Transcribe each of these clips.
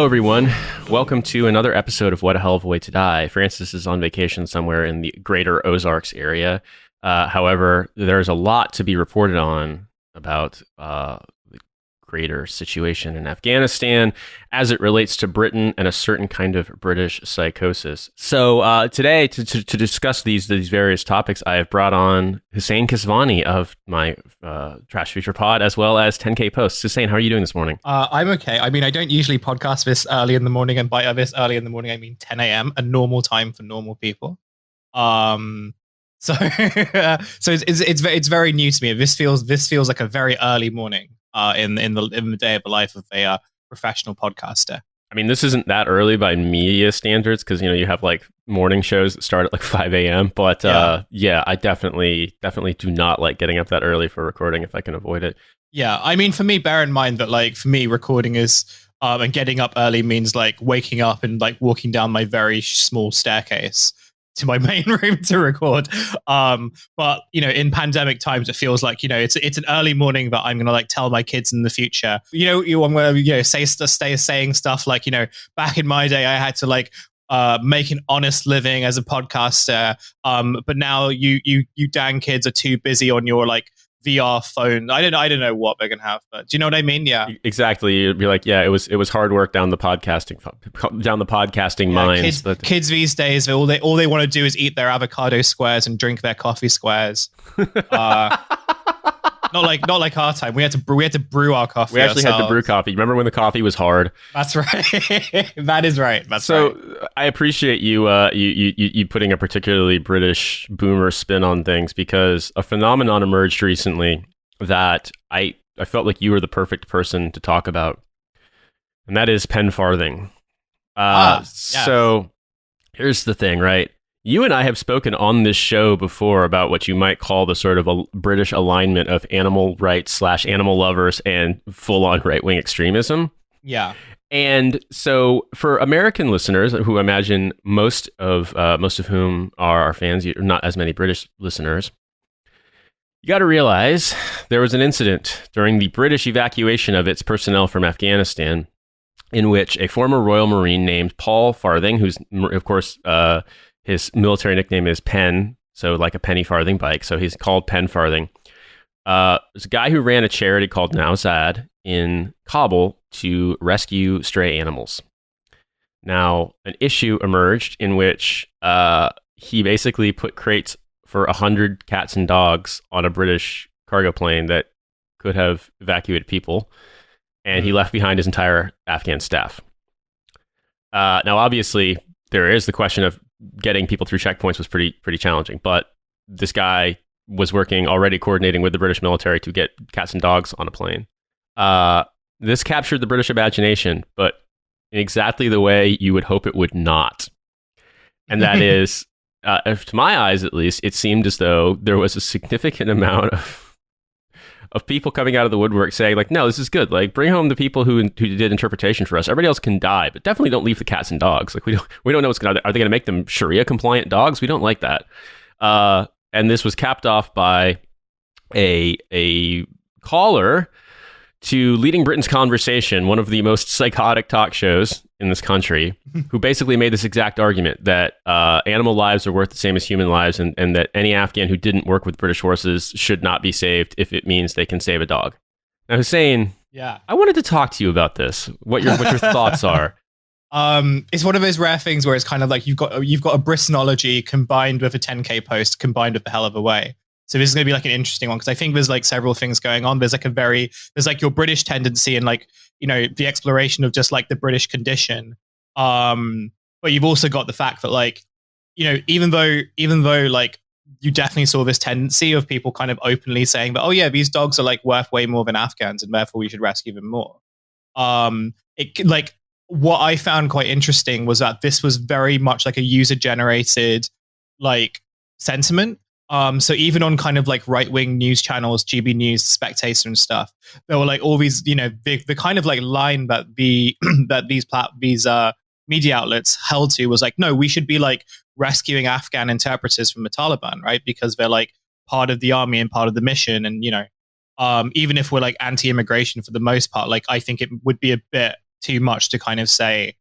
everyone. Welcome to another episode of What a Hell of a Way to Die. Francis is on vacation somewhere in the greater Ozarks area. However, there's a lot to be reported on about the greater situation in Afghanistan as it relates to Britain and a certain kind of British psychosis. So today, to discuss these various topics, I have brought on Hussein Kesvani of my Trashfuture pod, as well as 10K Posts. Hussein, how are you doing this morning? I'm okay. I mean, I don't usually podcast this early in the morning, and by this early in the morning, I mean 10 a.m., a normal time for normal people. So it's very new to me. This feels like a very early morning in the day of the life of a professional podcaster. I mean, this isn't that early by media standards because, you have like morning shows that start at like 5 a.m. But yeah, I definitely do not like getting up that early for recording if I can avoid it. Yeah, I mean, for me, bear in mind that like for me, recording is and getting up early means like waking up and like walking down my very small staircase to my main room to record. But in pandemic times, it feels like it's an early morning that I'm gonna like tell my kids in the future. I'm gonna stay saying stuff like back in my day I had to like make an honest living as a podcaster. But now you dang kids are too busy on your like VR phone. I don't know what they're gonna have, but do you know what I mean? Yeah, exactly. You'd be like, yeah, it was hard work down the podcasting mines. Kids these days, all they want to do is eat their avocado squares and drink their coffee squares. Not like our time. We had to brew our coffee. We actually had to brew coffee. Remember when the coffee was hard? That's right. That is right. I appreciate you you putting a particularly British boomer spin on things, because a phenomenon emerged recently that I felt like you were the perfect person to talk about, and that is pen farthing. Yes. So here's the thing, right? You and I have spoken on this show before about what you might call the sort of a British alignment of animal rights / animal lovers and full-on right-wing extremism. Yeah. And so for American listeners, who I imagine most of whom are our fans, not as many British listeners, you got to realize there was an incident during the British evacuation of its personnel from Afghanistan in which a former Royal Marine named Paul Farthing, who's, of course, his military nickname is Pen, so like a penny farthing bike. So he's called Pen Farthing. There's a guy who ran a charity called Nowzad in Kabul to rescue stray animals. Now, an issue emerged in which he basically put crates for 100 cats and dogs on a British cargo plane that could have evacuated people, and he left behind his entire Afghan staff. Now, obviously, there is the question of getting people through checkpoints was pretty challenging, but this guy was already coordinating with the British military to get cats and dogs on a plane. This captured the British imagination, but in exactly the way you would hope it would not. And that is, to my eyes at least, it seemed as though there was a significant amount of people coming out of the woodwork saying, like, no, this is good. Like, bring home the people who did interpretation for us. Everybody else can die, but definitely don't leave the cats and dogs. Like, we don't know what's going to. Are they going to make them Sharia compliant dogs? We don't like that. And this was capped off by a caller to Leading Britain's Conversation, one of the most psychotic talk shows in this country, who basically made this exact argument that animal lives are worth the same as human lives, and that any Afghan who didn't work with British forces should not be saved if it means they can save a dog. Now, Hussein, yeah, I wanted to talk to you about this. What your thoughts are? It's one of those rare things where it's kind of like you've got a Britanology combined with a 10K post combined with the hell of a way. So this is going to be like an interesting one, because I think there's like several things going on. There's like your British tendency and like, the exploration of just like the British condition. But you've also got the fact that like, even though like you definitely saw this tendency of people kind of openly saying that, oh yeah, these dogs are like worth way more than Afghans and therefore we should rescue them more. What I found quite interesting was that this was very much like a user generated like sentiment. So even on kind of like right-wing news channels, GB News, Spectator and stuff, there were like all these, the kind of like line that that these media outlets held to was like, no, we should be like rescuing Afghan interpreters from the Taliban, right? Because they're like part of the army and part of the mission. And, even if we're like anti-immigration for the most part, like I think it would be a bit too much to kind of say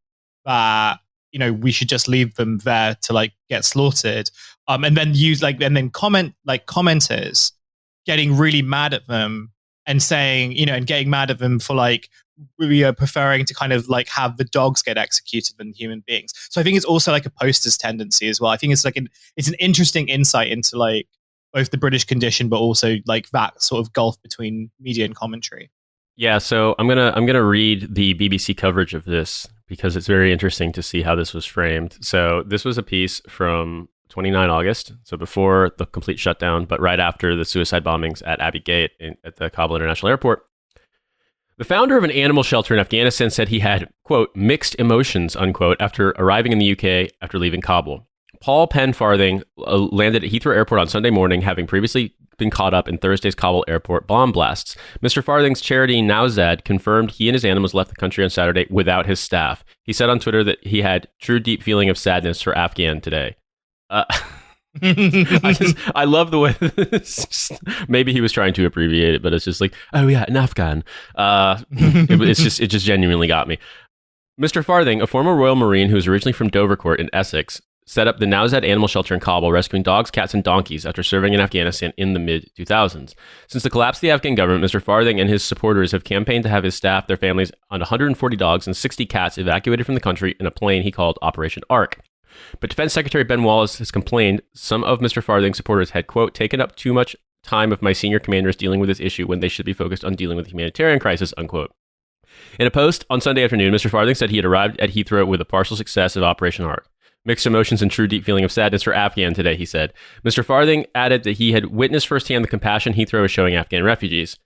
that, you know, we should just leave them there to like get slaughtered. And then commenters getting really mad at them and saying, you know, and getting mad at them for like, we are preferring to kind of like have the dogs get executed than human beings. So I think it's also like a posters tendency as well. I think it's like it's an interesting insight into like both the British condition, but also like that sort of gulf between media and commentary. Yeah, so I'm gonna read the BBC coverage of this because it's very interesting to see how this was framed. So this was a piece from 29 August, so before the complete shutdown, but right after the suicide bombings at Abbey Gate at the Kabul International Airport. The founder of an animal shelter in Afghanistan said he had, quote, mixed emotions, unquote, after arriving in the UK after leaving Kabul. Paul Penfarthing landed at Heathrow Airport on Sunday morning, having previously been caught up in Thursday's Kabul airport bomb blasts. Mr. Farthing's charity Nowzad confirmed he and his animals left the country on Saturday without his staff. He said on Twitter that he had true deep feeling of sadness for Afghan today. I love the way maybe he was trying to abbreviate it, but it's just like, oh yeah, an Afghan. It just genuinely got me. Mr. Farthing, a former Royal Marine who was originally from Dovercourt in Essex, set up the Nowzad Animal Shelter in Kabul, rescuing dogs, cats, and donkeys after serving in Afghanistan in the mid-2000s. Since the collapse of the Afghan government, Mr. Farthing and his supporters have campaigned to have his staff, their families, on 140 dogs and 60 cats evacuated from the country in a plane he called Operation Ark. But Defense Secretary Ben Wallace has complained some of Mr. Farthing's supporters had, quote, taken up too much time of my senior commanders dealing with this issue when they should be focused on dealing with the humanitarian crisis, unquote. In a post on Sunday afternoon, Mr. Farthing said he had arrived at Heathrow with a partial success of Operation Ark. Mixed emotions and true deep feeling of sadness for Afghan today, he said. Mr. Farthing added that he had witnessed firsthand the compassion Heathrow is showing Afghan refugees.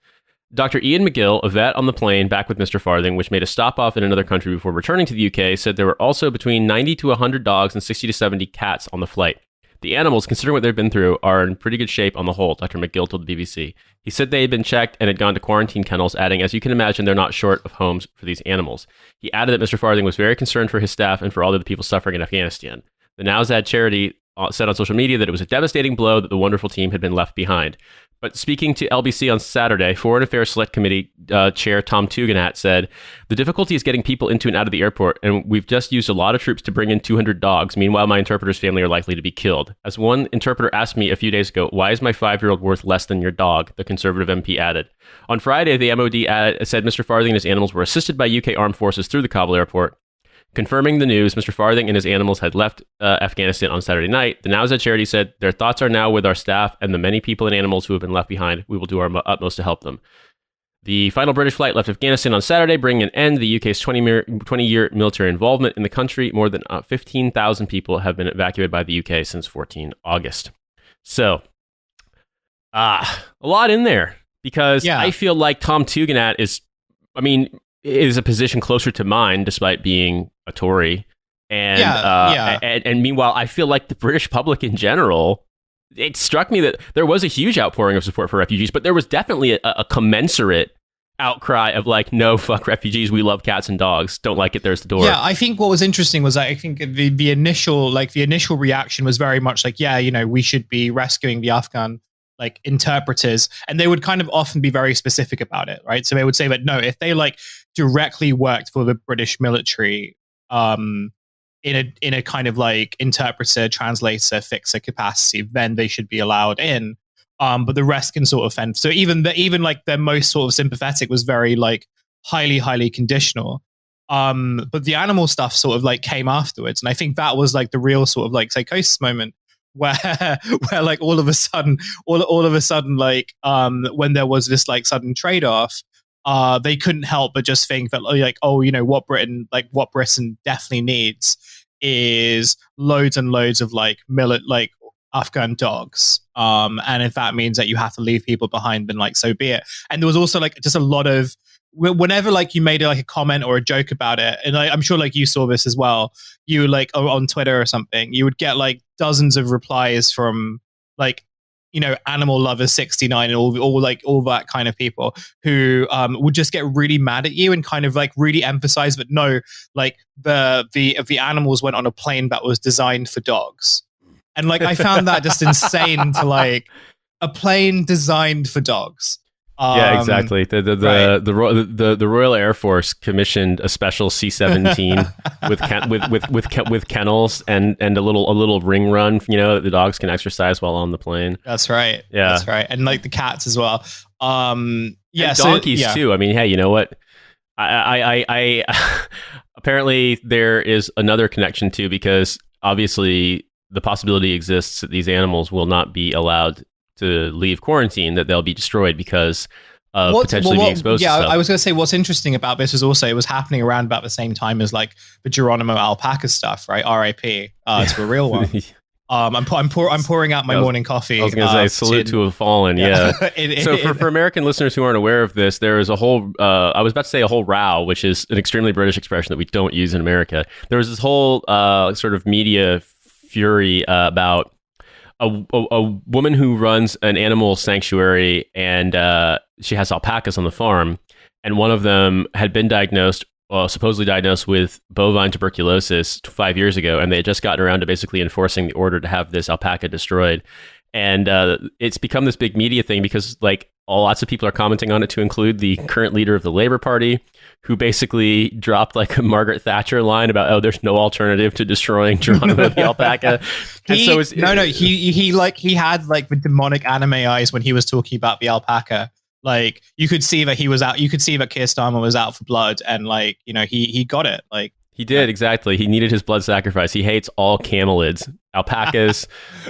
Dr. Ian McGill, a vet on the plane back with Mr. Farthing, which made a stop off in another country before returning to the UK, said there were also between 90 to 100 dogs and 60 to 70 cats on the flight. The animals, considering what they've been through, are in pretty good shape on the whole, Dr. McGill told the BBC. He said they had been checked and had gone to quarantine kennels, adding, as you can imagine, they're not short of homes for these animals. He added that Mr. Farthing was very concerned for his staff and for all of the people suffering in Afghanistan. The Nowzad charity said on social media that it was a devastating blow that the wonderful team had been left behind. But speaking to LBC on Saturday, Foreign Affairs Select Committee Chair Tom Tugendhat said, the difficulty is getting people into and out of the airport, and we've just used a lot of troops to bring in 200 dogs. Meanwhile, my interpreter's family are likely to be killed. As one interpreter asked me a few days ago, why is my 5-year-old worth less than your dog? The Conservative MP added. On Friday, the MOD said Mr. Farthing and his animals were assisted by UK armed forces through the Kabul airport. Confirming the news, Mr. Farthing and his animals had left Afghanistan on Saturday night. The Nowzad charity said, their thoughts are now with our staff and the many people and animals who have been left behind. We will do our utmost to help them. The final British flight left Afghanistan on Saturday, bringing an end to the UK's 20-year military involvement in the country. More than 15,000 people have been evacuated by the UK since 14 August. So, a lot in there, because I feel like Tom Tugendhat is a position closer to mine, despite being a Tory. And, and meanwhile, I feel like the British public in general, it struck me that there was a huge outpouring of support for refugees, but there was definitely a commensurate outcry of like, no, fuck refugees, we love cats and dogs, don't like it, there's the door. Yeah, I think what was interesting was I think the initial reaction was very much like, yeah, you know, we should be rescuing the Afghan like interpreters, and they would kind of often be very specific about it, right? So they would say that no, if they like directly worked for the British military in a kind of like interpreter, translator, fixer capacity, then they should be allowed in. But the rest can sort of fend. So even like their most sort of sympathetic was very like highly conditional. But the animal stuff sort of like came afterwards, and I think that was like the real sort of like psychosis moment where like all of a sudden like when there was this like sudden trade-off, they couldn't help but just think that like, oh, you know, what Britain definitely needs is loads and loads of like Afghan dogs. And if that means that you have to leave people behind, then like so be it. And there was also like just a lot of, whenever like you made like a comment or a joke about it, and I'm sure like you saw this as well, you like on Twitter or something, you would get like dozens of replies from like, you know, animal lovers 69 and all that kind of people who would just get really mad at you and kind of like really emphasize that no, like the animals went on a plane that was designed for dogs. And like I found that just insane to like a plane designed for dogs. Yeah, exactly. Right. The Royal Air Force commissioned a special C-17 with kennels and a little ring run, that the dogs can exercise while on the plane. That's right. Yeah, That's right. And like the cats as well. Yeah. and So donkeys yeah. too. I mean, hey, you know what? I apparently there is another connection too, because obviously the possibility exists that these animals will not be allowed to leave quarantine, that they'll be destroyed because of potentially being exposed Yeah, to stuff. I was going to say what's interesting about this was also it was happening around about the same time as like the Geronimo alpaca stuff, right? R.I.P. To a real one. I'm pouring out my morning coffee. I was going to say salute to a fallen. Yeah. So for American listeners who aren't aware of this, there is a whole. I was about to say a whole row, which is an extremely British expression that we don't use in America. There was this whole sort of media fury about a woman who runs an animal sanctuary, and she has alpacas on the farm, and one of them had been supposedly diagnosed with bovine tuberculosis 5 years ago, and they had just gotten around to basically enforcing the order to have this alpaca destroyed. And it's become this big media thing because lots of people are commenting on it, to include the current leader of the Labour Party, who basically dropped like a Margaret Thatcher line about, oh, there's no alternative to destroying Geronimo the alpaca. He had like the demonic anime eyes when he was talking about the alpaca. Like you could see that he was out. You could see that Keir Starmer was out for blood, and he got it. Like he did, exactly. He needed his blood sacrifice. He hates all camelids, alpacas,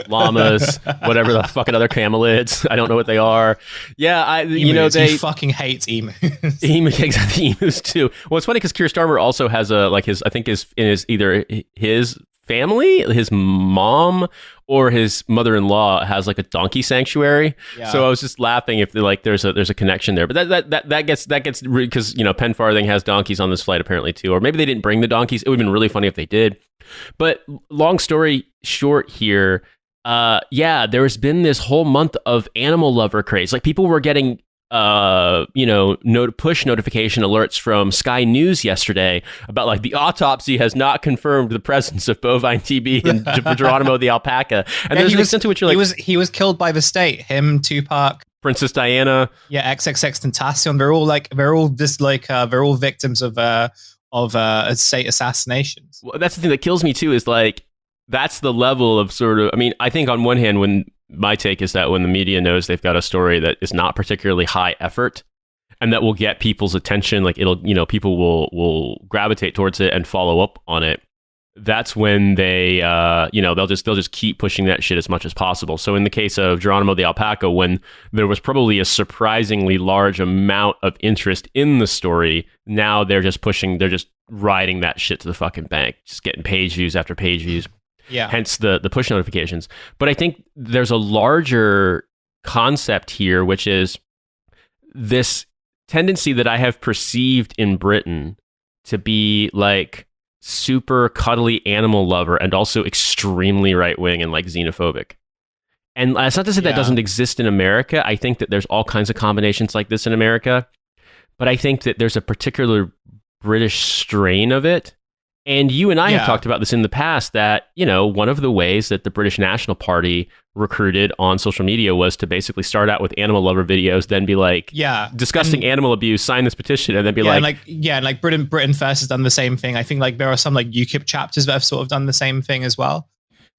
llamas, whatever the fucking other camelids. I don't know what they are. Yeah, he fucking hates emus. Exactly, emus too. Well, it's funny because Keir Starmer also has either his family, his mom or his mother-in-law has like a donkey sanctuary. Yeah. So I was just laughing if there's a connection there. But that gets because Penn Farthing has donkeys on this flight apparently too, or maybe they didn't bring the donkeys. It would have been really funny if they did. But long story short here, there has been this whole month of animal lover craze. Like people were getting push notification alerts from Sky News yesterday about like the autopsy has not confirmed the presence of bovine TB in Geronimo the alpaca. And there's an extent to which you're like, he was killed by the state. Him, Tupac, Princess Diana, XXXTentacion. They're all victims of state assassinations. Well, that's the thing that kills me too. Is like that's the level of sort of. I mean, I think on one hand, my take is that when the media knows they've got a story that is not particularly high effort and that will get people's attention, like people will gravitate towards it and follow up on it. That's when they, they'll just keep pushing that shit as much as possible. So in the case of Geronimo the alpaca, when there was probably a surprisingly large amount of interest in the story, now they're just riding that shit to the fucking bank, just getting page views after page views. Yeah. Hence the push notifications. But I think there's a larger concept here, which is this tendency that I have perceived in Britain to be like super cuddly animal lover and also extremely right wing and like xenophobic. And that's not to say that doesn't exist in America. I think that there's all kinds of combinations like this in America. But I think that there's a particular British strain of it. And you and I have talked about this in the past, that, one of the ways that the British National Party recruited on social media was to basically start out with animal lover videos, then be like, disgusting animal abuse, sign this petition, and then be Britain First has done the same thing. I think like there are some like UKIP chapters that have sort of done the same thing as well.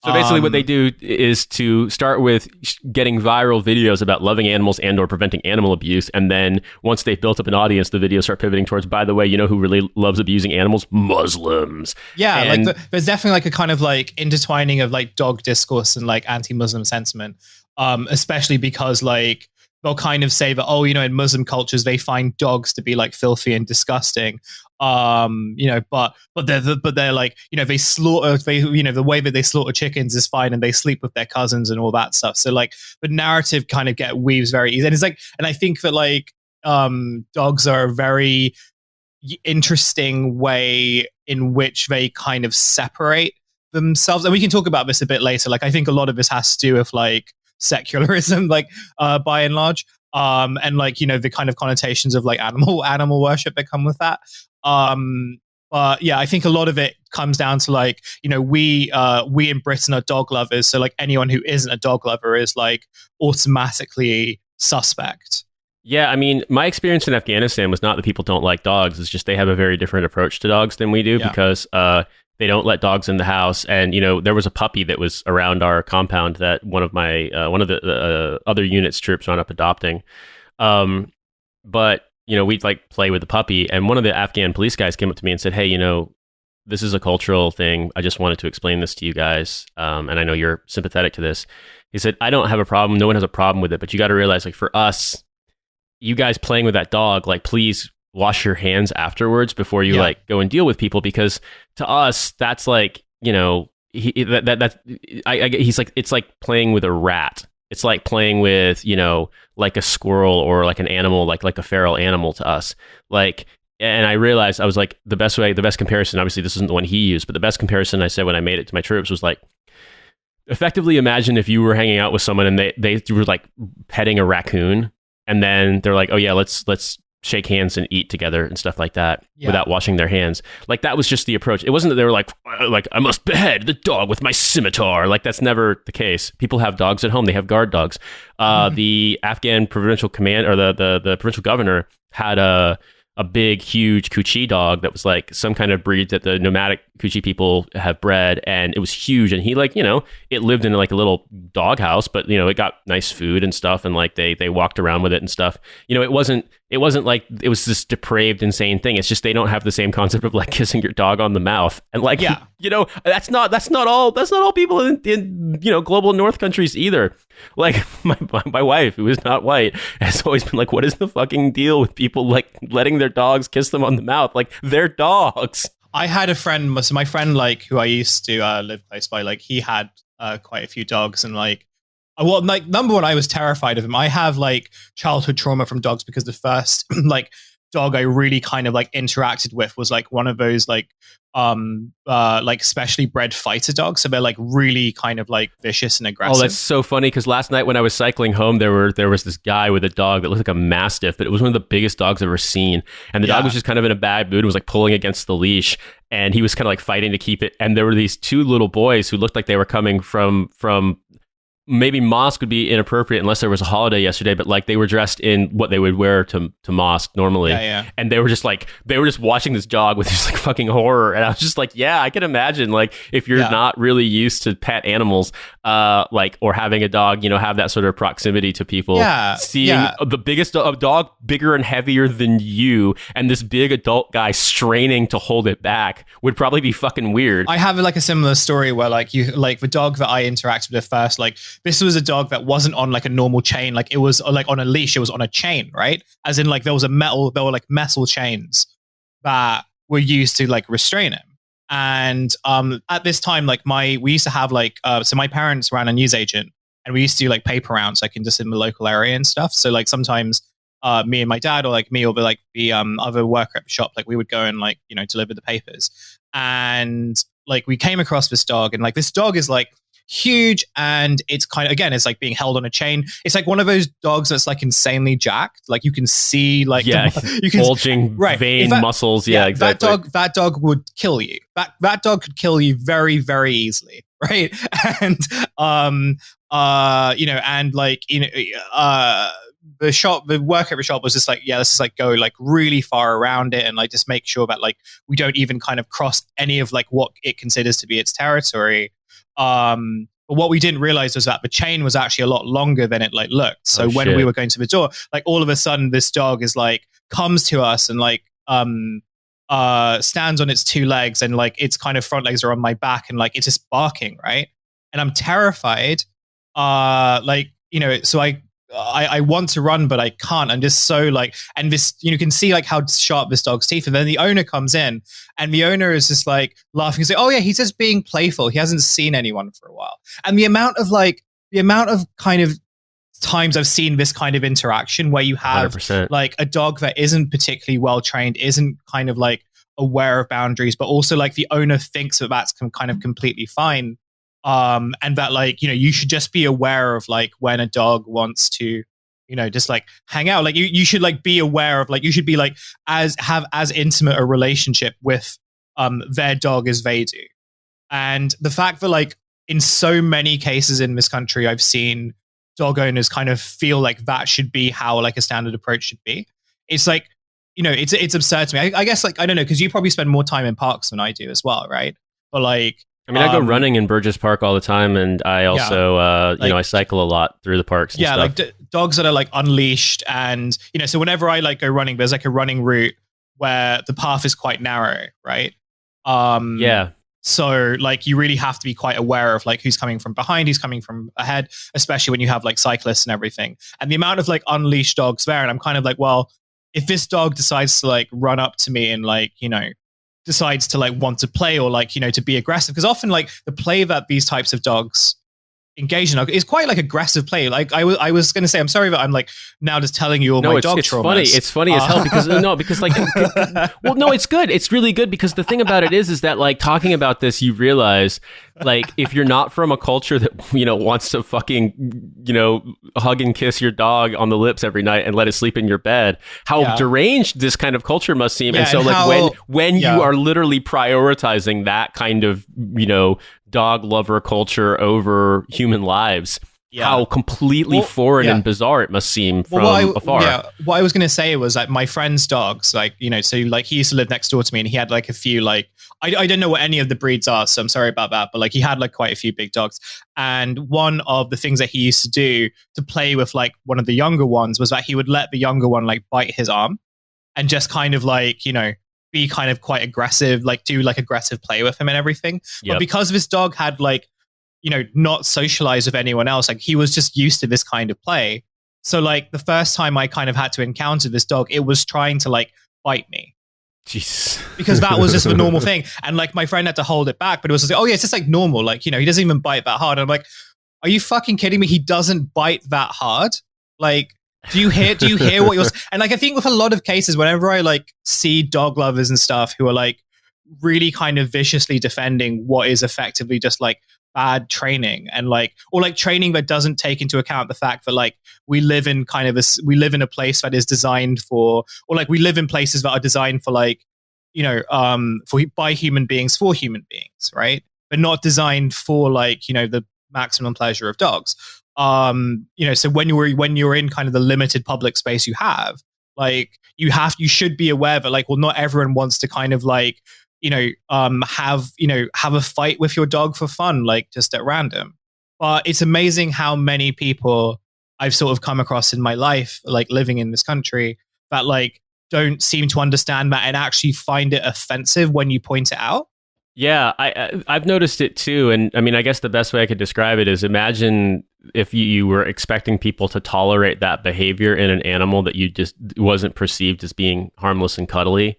So basically what they do is to start with getting viral videos about loving animals and or preventing animal abuse. And then once they've built up an audience, the videos start pivoting towards, by the way, who really loves abusing animals? Muslims. Yeah, and there's definitely like a kind of like intertwining of like dog discourse and like anti-Muslim sentiment, especially because like they'll kind of say that, in Muslim cultures, they find dogs to be like filthy and disgusting. But they're like, they slaughter, the way that they slaughter chickens is fine and they sleep with their cousins and all that stuff. So like the narrative kind of weaves very easy. And it's like, and I think that like, dogs are a very interesting way in which they kind of separate themselves. And we can talk about this a bit later. Like, I think a lot of this has to do with like secularism, like, by and large. And like, the kind of connotations of like animal worship that come with that. But yeah, I think a lot of it comes down to like, we in Britain are dog lovers. So like anyone who isn't a dog lover is like automatically suspect. Yeah, I mean, my experience in Afghanistan was not that people don't like dogs. It's just they have a very different approach to dogs than we do Yeah. because they don't let dogs in the house. And there was a puppy that was around our compound that one of the other unit's troops wound up adopting. But we'd like play with the puppy, and one of the Afghan police guys came up to me and said, "Hey, this is a cultural thing. I just wanted to explain this to you guys, and I know you're sympathetic to this." He said, "I don't have a problem. No one has a problem with it, but you got to realize, like for us." You guys playing with that dog, like please wash your hands afterwards before you like go and deal with people, because to us that's like he's like it's like playing with a rat. It's like playing with like a squirrel or like an animal, like a feral animal to us. Like, and I realized I was like the best comparison. Obviously, this isn't the one he used, but the best comparison I said when I made it to my troops was like, effectively imagine if you were hanging out with someone and they were like petting a raccoon. And then they're like, "Oh yeah, let's shake hands and eat together and stuff like that without washing their hands." Like that was just the approach. It wasn't that they were like I must behead the dog with my scimitar. Like that's never the case. People have dogs at home. They have guard dogs. The Afghan provincial command or the provincial governor had a big, huge Kuchi dog that was like some kind of breed that the nomadic Kuchi people have bred, and it was huge. And he it lived in like a little dog house, but it got nice food and stuff, and like they walked around with it and stuff. It wasn't like it was this depraved, insane thing. It's just they don't have the same concept of like kissing your dog on the mouth, and like that's not all people in global North countries either. Like my wife, who is not white, has always been like, "What is the fucking deal with people like letting their dogs kiss them on the mouth? Like they're dogs." I had a friend, so my friend, like who I used to live close by, like he had quite a few dogs, and like, well, like number one, I was terrified of him. I have like childhood trauma from dogs because the first like dog I really kind of like interacted with was like one of those like specially bred fighter dogs. So they're like really kind of like vicious and aggressive. Oh, that's so funny, because last night when I was cycling home, there was this guy with a dog that looked like a mastiff, but it was one of the biggest dogs I've ever seen. And the dog was just kind of in a bad mood and was like pulling against the leash, and he was kind of like fighting to keep it. And there were these two little boys who looked like they were coming from maybe mosque would be inappropriate unless there was a holiday yesterday, but like they were dressed in what they would wear to mosque normally. And they were just watching this dog with this like fucking horror. And I was just like, yeah, I can imagine like if you're not really used to pet animals, like, or having a dog, have that sort of proximity to people, seeing the biggest dog bigger and heavier than you, and this big adult guy straining to hold it back would probably be fucking weird. I have like a similar story where like the dog that I interacted with first, like this was a dog that wasn't on like a normal chain. Like it was like on a leash. It was on a chain, right? As in like there were like metal chains that were used to like restrain him. And at this time, like we used to have like, so my parents ran a newsagent, and we used to do like paper rounds, like in just in the local area and stuff. So like sometimes me and my dad, or like me or the other worker at the shop, like we would go and like, deliver the papers. And like we came across this dog, and like this dog is like huge, and it's kind of, again, it's like being held on a chain. It's like one of those dogs that's like insanely jacked. Like you can see like you can bulging vein muscles. Yeah, exactly. That dog would kill you. That dog could kill you very, very easily, right? And and like the work at the shop was just like, let's just like go like really far around it, and like just make sure that like we don't even kind of cross any of like what it considers to be its territory. But what we didn't realize was that the chain was actually a lot longer than it like looked. So when we were going to the door, like all of a sudden this dog is like comes to us and like stands on its two legs, and like its kind of front legs are on my back, and like it's just barking, right? And I'm terrified. So I want to run, but I can't. I'm just so like, and this, you can see like how sharp this dog's teeth. And then the owner comes in, and the owner is just like laughing and say, "Oh yeah, he's just being playful. He hasn't seen anyone for a while." And the amount of kind of times I've seen this kind of interaction where you have 100%. Like a dog that isn't particularly well trained, isn't kind of like aware of boundaries, but also like the owner thinks that that's kind of completely fine. And that like, you should just be aware of like when a dog wants to, just like hang out. Like you should like be aware of like, you should be like have as intimate a relationship with their dog as they do. And the fact that like in so many cases in this country, I've seen dog owners kind of feel like that should be how like a standard approach should be. It's like, it's absurd to me. I guess like, I don't know, because you probably spend more time in parks than I do as well, right? But like, I mean, I go running in Burgess Park all the time, and I also, I cycle a lot through the parks. And stuff. Like dogs that are like unleashed, and so whenever I like go running, there's like a running route where the path is quite narrow, right? So like you really have to be quite aware of like who's coming from behind, who's coming from ahead, especially when you have like cyclists and everything. And the amount of like unleashed dogs there, and I'm kind of like, well, if this dog decides to like run up to me and like, decides to like want to play or like, to be aggressive, because often like the play that these types of dogs engage in is quite like aggressive play. Like I was going to say, I'm sorry that I'm like now just telling you all my dog traumas. It's funny as hell because like, well, no, it's good. It's really good because the thing about it is that like talking about this, you realize like if you're not from a culture that, wants to fucking, hug and kiss your dog on the lips every night and let it sleep in your bed, how deranged this kind of culture must seem. And so like when you are literally prioritizing that kind of, dog lover culture over human lives, how completely foreign and bizarre it must seem from afar. Yeah, what I was going to say was that my friend's dogs, like, so like he used to live next door to me and he had like a few, like, I don't know what any of the breeds are, so I'm sorry about that, but like he had like quite a few big dogs. And one of the things that he used to do to play with like one of the younger ones was that he would let the younger one like bite his arm and just kind of like, be kind of quite aggressive, like do like aggressive play with him and everything. But because this dog had like, not socialized with anyone else, like he was just used to this kind of play. So like the first time I kind of had to encounter this dog, it was trying to like bite me. Jeez. Because that was just the normal thing. And like my friend had to hold it back, but it was just like, oh yeah, it's just like normal. Like, he doesn't even bite that hard. And I'm like, are you fucking kidding me? He doesn't bite that hard. Like, do you hear what you're saying? And like I think with a lot of cases, whenever I like see dog lovers and stuff who are like really kind of viciously defending what is effectively just like bad training and like, or like training that doesn't take into account the fact that like we live in a place that is designed for, or like we live in places that are designed for like, by human beings for human beings, right? But not designed for like, the maximum pleasure of dogs. So when you're in kind of the limited public space you have, like you should be aware that like, well, not everyone wants to kind of like, have a fight with your dog for fun, like just at random. But it's amazing how many people I've sort of come across in my life, like living in this country, that like don't seem to understand that and actually find it offensive when you point it out. Yeah, I've noticed it too. And I mean, I guess the best way I could describe it is imagine if you were expecting people to tolerate that behavior in an animal that you just wasn't perceived as being harmless and cuddly.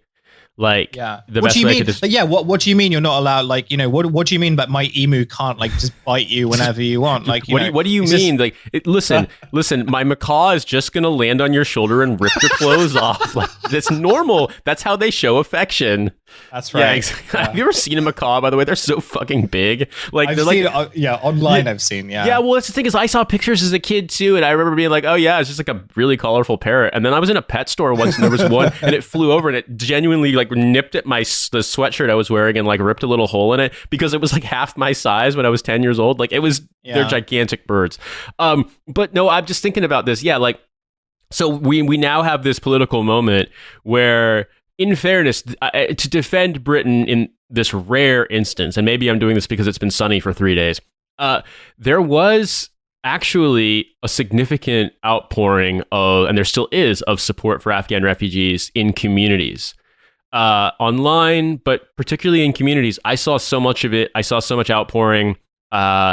Like, the what best do you way mean? I could What do you mean you're not allowed? Like, what do you mean that my emu can't like just bite you whenever you want? Like, what do you mean? Like, listen, my macaw is just gonna land on your shoulder and rip your clothes off. Like, that's normal. That's how they show affection. That's right. Yeah, exactly. Have you ever seen a macaw? By the way, they're so fucking big. Like, I've they're seen like, online. I've seen. Yeah. Well, that's the thing is, I saw pictures as a kid too, and I remember being like, oh yeah, it's just like a really colorful parrot. And then I was in a pet store once, and there was one, and it flew over, and it genuinely like nipped at the sweatshirt I was wearing and like ripped a little hole in it because it was like half my size when I was 10 years old. Like it was, they're gigantic birds. But no, I'm just thinking about this. Yeah, like, so we now have this political moment where, in fairness, to defend Britain in this rare instance, and maybe I'm doing this because it's been sunny for 3 days, there was actually a significant outpouring of, and there still is, of support for Afghan refugees in communities. Online, but particularly in communities. I saw so much of it. I saw so much outpouring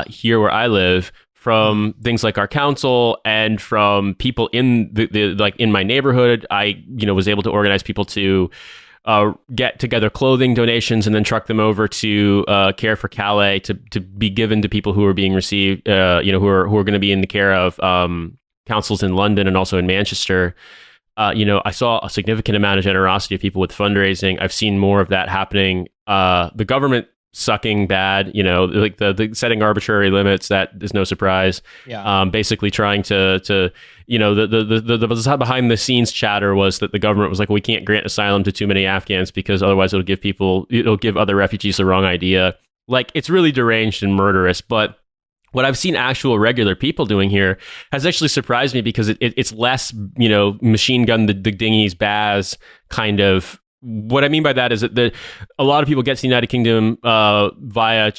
here where I live from things like our council and from people in the like in my neighborhood. I was able to organize people to get together clothing donations and then truck them over to Care for Calais to be given to people who are being received, who are going to be in the care of councils in London and also in Manchester. I saw a significant amount of generosity of people with fundraising. I've seen more of that happening. The government sucking bad, like the setting arbitrary limits, that is no surprise. Yeah. Basically trying to the behind the scenes chatter was that the government was like, well, we can't grant asylum to too many Afghans because otherwise it'll give other refugees the wrong idea. Like, it's really deranged and murderous. But what I've seen actual regular people doing here has actually surprised me, because it's less, machine gun the dinghies, Baz kind of. What I mean by that is that a lot of people get to the United Kingdom via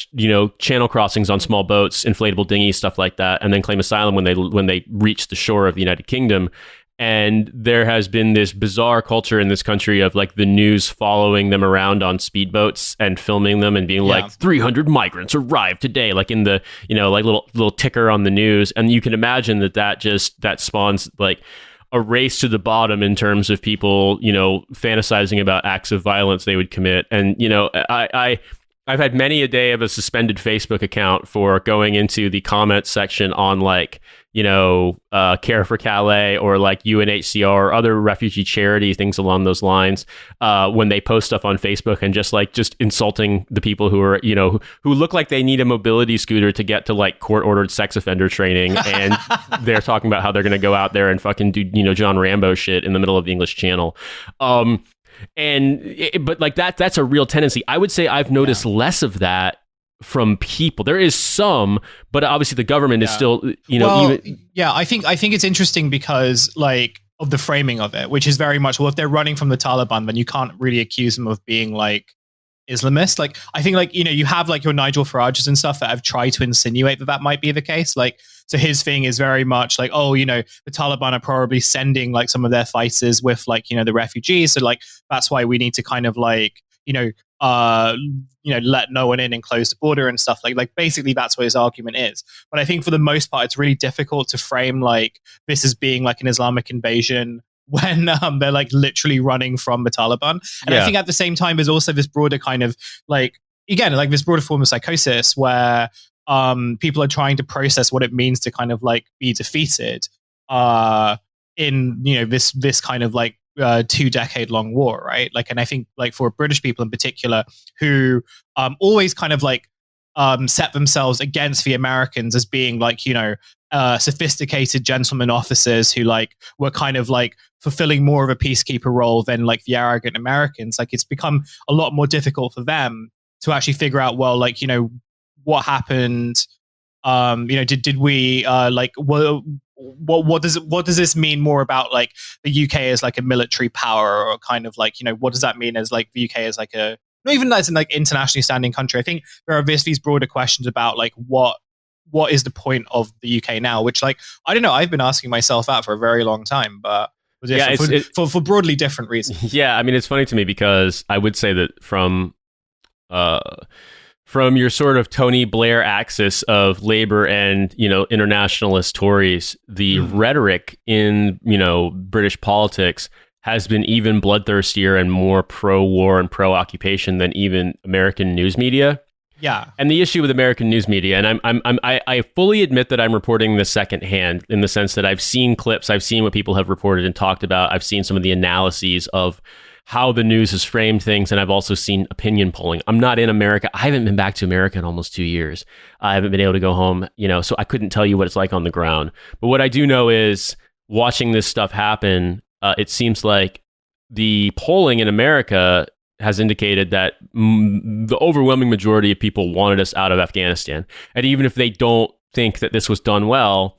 channel crossings on small boats, inflatable dinghies, stuff like that, and then claim asylum when they reach the shore of the United Kingdom. And there has been this bizarre culture in this country of like the news following them around on speedboats and filming them and being like 300 migrants arrived today, like in the like little ticker on the news. And you can imagine that spawns like a race to the bottom in terms of people fantasizing about acts of violence they would commit. And I've had many a day of a suspended Facebook account for going into the comments section on like, Care for Calais or like UNHCR or other refugee charity, things along those lines, when they post stuff on Facebook and just insulting the people who are, who look like they need a mobility scooter to get to like court-ordered sex offender training. And they're talking about how they're going to go out there and fucking do, John Rambo shit in the middle of the English Channel. But like that's a real tendency. I would say I've noticed less of that from people. There is some, but obviously the government is still, I think it's interesting because like of the framing of it, which is very much, well, if they're running from the Taliban, then you can't really accuse them of being like Islamist. Like, I think like, you have like your Nigel Farages and stuff that have tried to insinuate that might be the case. Like, so his thing is very much like, oh, the Taliban are probably sending like some of their fighters with like, the refugees. So like, that's why we need to kind of like, let no one in and close the border and stuff like basically that's what his argument is. But I think for the most part, it's really difficult to frame like this as being like an Islamic invasion when they're like literally running from the Taliban. And I think at the same time, there's also this broader kind of like, again, like this broader form of psychosis where people are trying to process what it means to kind of like be defeated in, this kind of like 2-decade-long war, right? Like, and I think like for British people in particular who always kind of like set themselves against the Americans as being like, sophisticated gentleman officers who like were kind of like fulfilling more of a peacekeeper role than like the arrogant Americans. Like it's become a lot more difficult for them to actually figure out, well, like, what happened? Did we like what does this mean more about like the UK as like a military power, or kind of like, what does that mean as like the UK as like a, not even as in like internationally standing country? I think there are these broader questions about like what is the point of the UK now, which like, I don't know, I've been asking myself that for a very long time, but for broadly different reasons. Yeah, I mean, it's funny to me because I would say that from your sort of Tony Blair axis of Labour and, internationalist Tories, the rhetoric in, British politics has been even bloodthirstier and more pro-war and pro-occupation than even American news media. Yeah. And the issue with American news media, and I fully admit that I'm reporting this secondhand in the sense that I've seen clips, I've seen what people have reported and talked about, I've seen some of the analyses of how the news has framed things, and I've also seen opinion polling. I'm not in America. I haven't been back to America in almost 2 years. I haven't been able to go home, so I couldn't tell you what it's like on the ground. But what I do know is watching this stuff happen, it seems like the polling in America has indicated that the overwhelming majority of people wanted us out of Afghanistan. And even if they don't think that this was done well,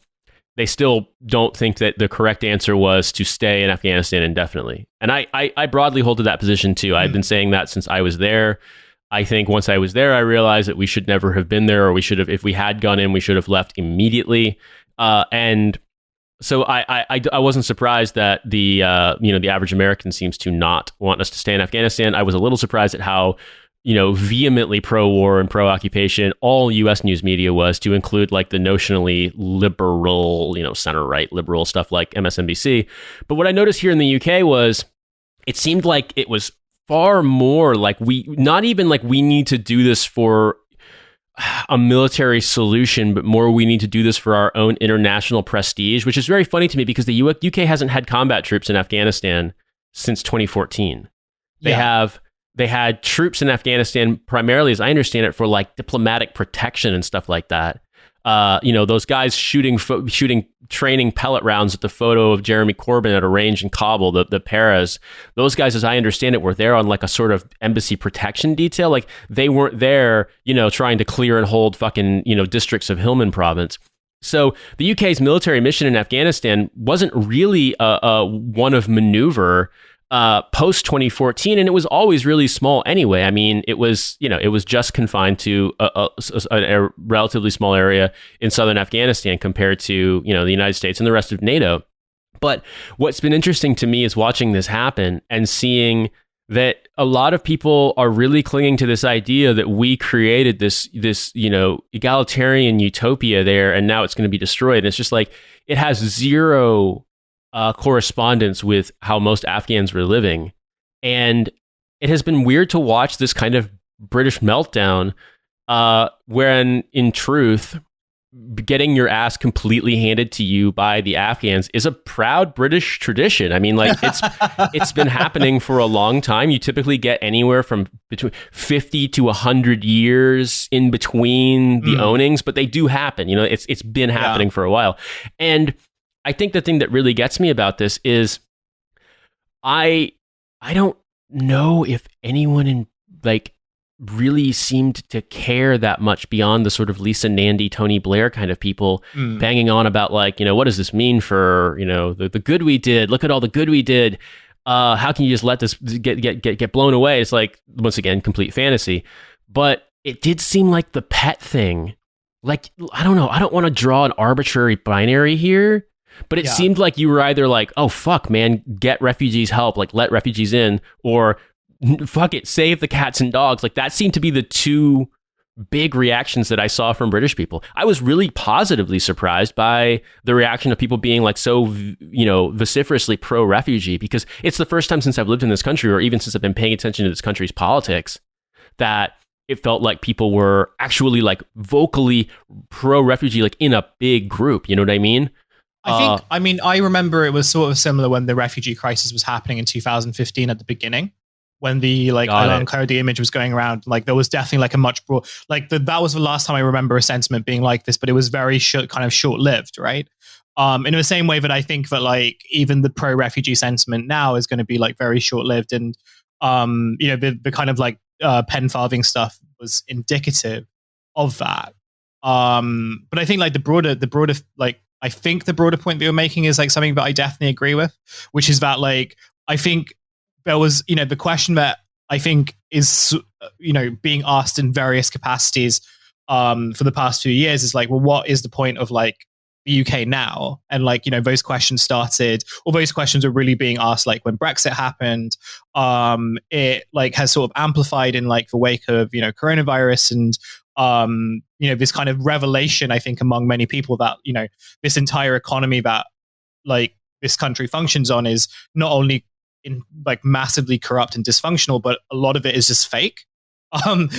they still don't think that the correct answer was to stay in Afghanistan indefinitely. And I broadly hold to that position too. I've been saying that since I was there. I think once I was there, I realized that we should never have been there, or we should have, if we had gone in, we should have left immediately. And so I wasn't surprised that the average American seems to not want us to stay in Afghanistan. I was a little surprised at how vehemently pro-war and pro-occupation all U.S. news media was, to include like the notionally liberal, center-right liberal stuff like MSNBC. But what I noticed here in the UK was it seemed like it was far more like not even like we need to do this for a military solution, but more we need to do this for our own international prestige, which is very funny to me because the UK hasn't had combat troops in Afghanistan since 2014. They had troops in Afghanistan primarily, as I understand it, for like diplomatic protection and stuff like that. Those guys shooting training pellet rounds at the photo of Jeremy Corbyn at a range in Kabul, the paras. Those guys, as I understand it, were there on like a sort of embassy protection detail. Like they weren't there, trying to clear and hold fucking, districts of Helmand province. So the UK's military mission in Afghanistan wasn't really one of maneuver post 2014, and it was always really small anyway. I mean, it was just confined to a relatively small area in southern Afghanistan compared to the United States and the rest of NATO. But what's been interesting to me is watching this happen and seeing that a lot of people are really clinging to this idea that we created this egalitarian utopia there, and now it's going to be destroyed. And it's just like it has zero correspondence with how most Afghans were living. And it has been weird to watch this kind of British meltdown, when in truth, getting your ass completely handed to you by the Afghans is a proud British tradition. I mean, like it's been happening for a long time. You typically get anywhere from between 50 to 100 years in between the ownings, but they do happen. It's been happening for a while. And I think the thing that really gets me about this is I don't know if anyone in really seemed to care that much beyond the sort of Lisa Nandy, Tony Blair kind of people banging on about what does this mean for, the good we did? Look at all the good we did. How can you just let this get blown away? It's like, once again, complete fantasy. But it did seem like the pet thing. Like, I don't know. I don't want to draw an arbitrary binary here, but it seemed like you were either like, oh, fuck, man, get refugees help, like let refugees in, or fuck it, save the cats and dogs. Like that seemed to be the two big reactions that I saw from British people. I was really positively surprised by the reaction of people being like so, vociferously pro-refugee, because it's the first time since I've lived in this country, or even since I've been paying attention to this country's politics, that it felt like people were actually like vocally pro-refugee, like in a big group. You know what I mean? I remember it was sort of similar when the refugee crisis was happening in 2015 at the beginning. When the Ilan Kurdi image was going around, there was definitely like a much broad, that was the last time I remember a sentiment being like this, but it was very short-lived, right? In the same way that I think that even the pro-refugee sentiment now is going to be very short-lived, and the kind of pen farthing stuff was indicative of that. But I think the broader I think the broader point that you're making is something that I definitely agree with, which is that I think there was, the question that I think is, being asked in various capacities for the past few years is well, what is the point of the UK now? And those questions started, or those questions are really being asked when Brexit happened. It has sort of amplified in the wake of, coronavirus, and this kind of revelation, I think, among many people that, this entire economy that this country functions on is not only in massively corrupt and dysfunctional, but a lot of it is just fake.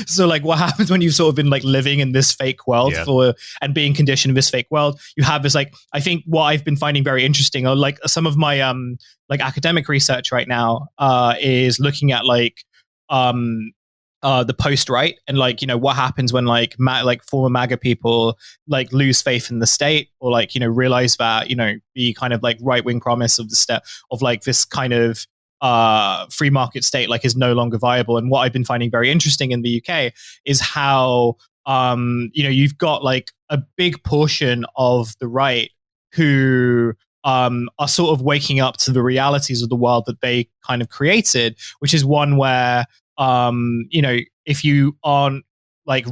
So what happens when you've sort of been living in this fake world and being conditioned in this fake world? You have this I think what I've been finding very interesting, or some of my academic research right now is looking at the post-right, and what happens when former MAGA people lose faith in the state, or realize that the kind of right-wing promise of the of this kind of free market state is no longer viable. And what I've been finding very interesting in the UK is how you've got a big portion of the right who are sort of waking up to the realities of the world that they kind of created, which is one where if you aren't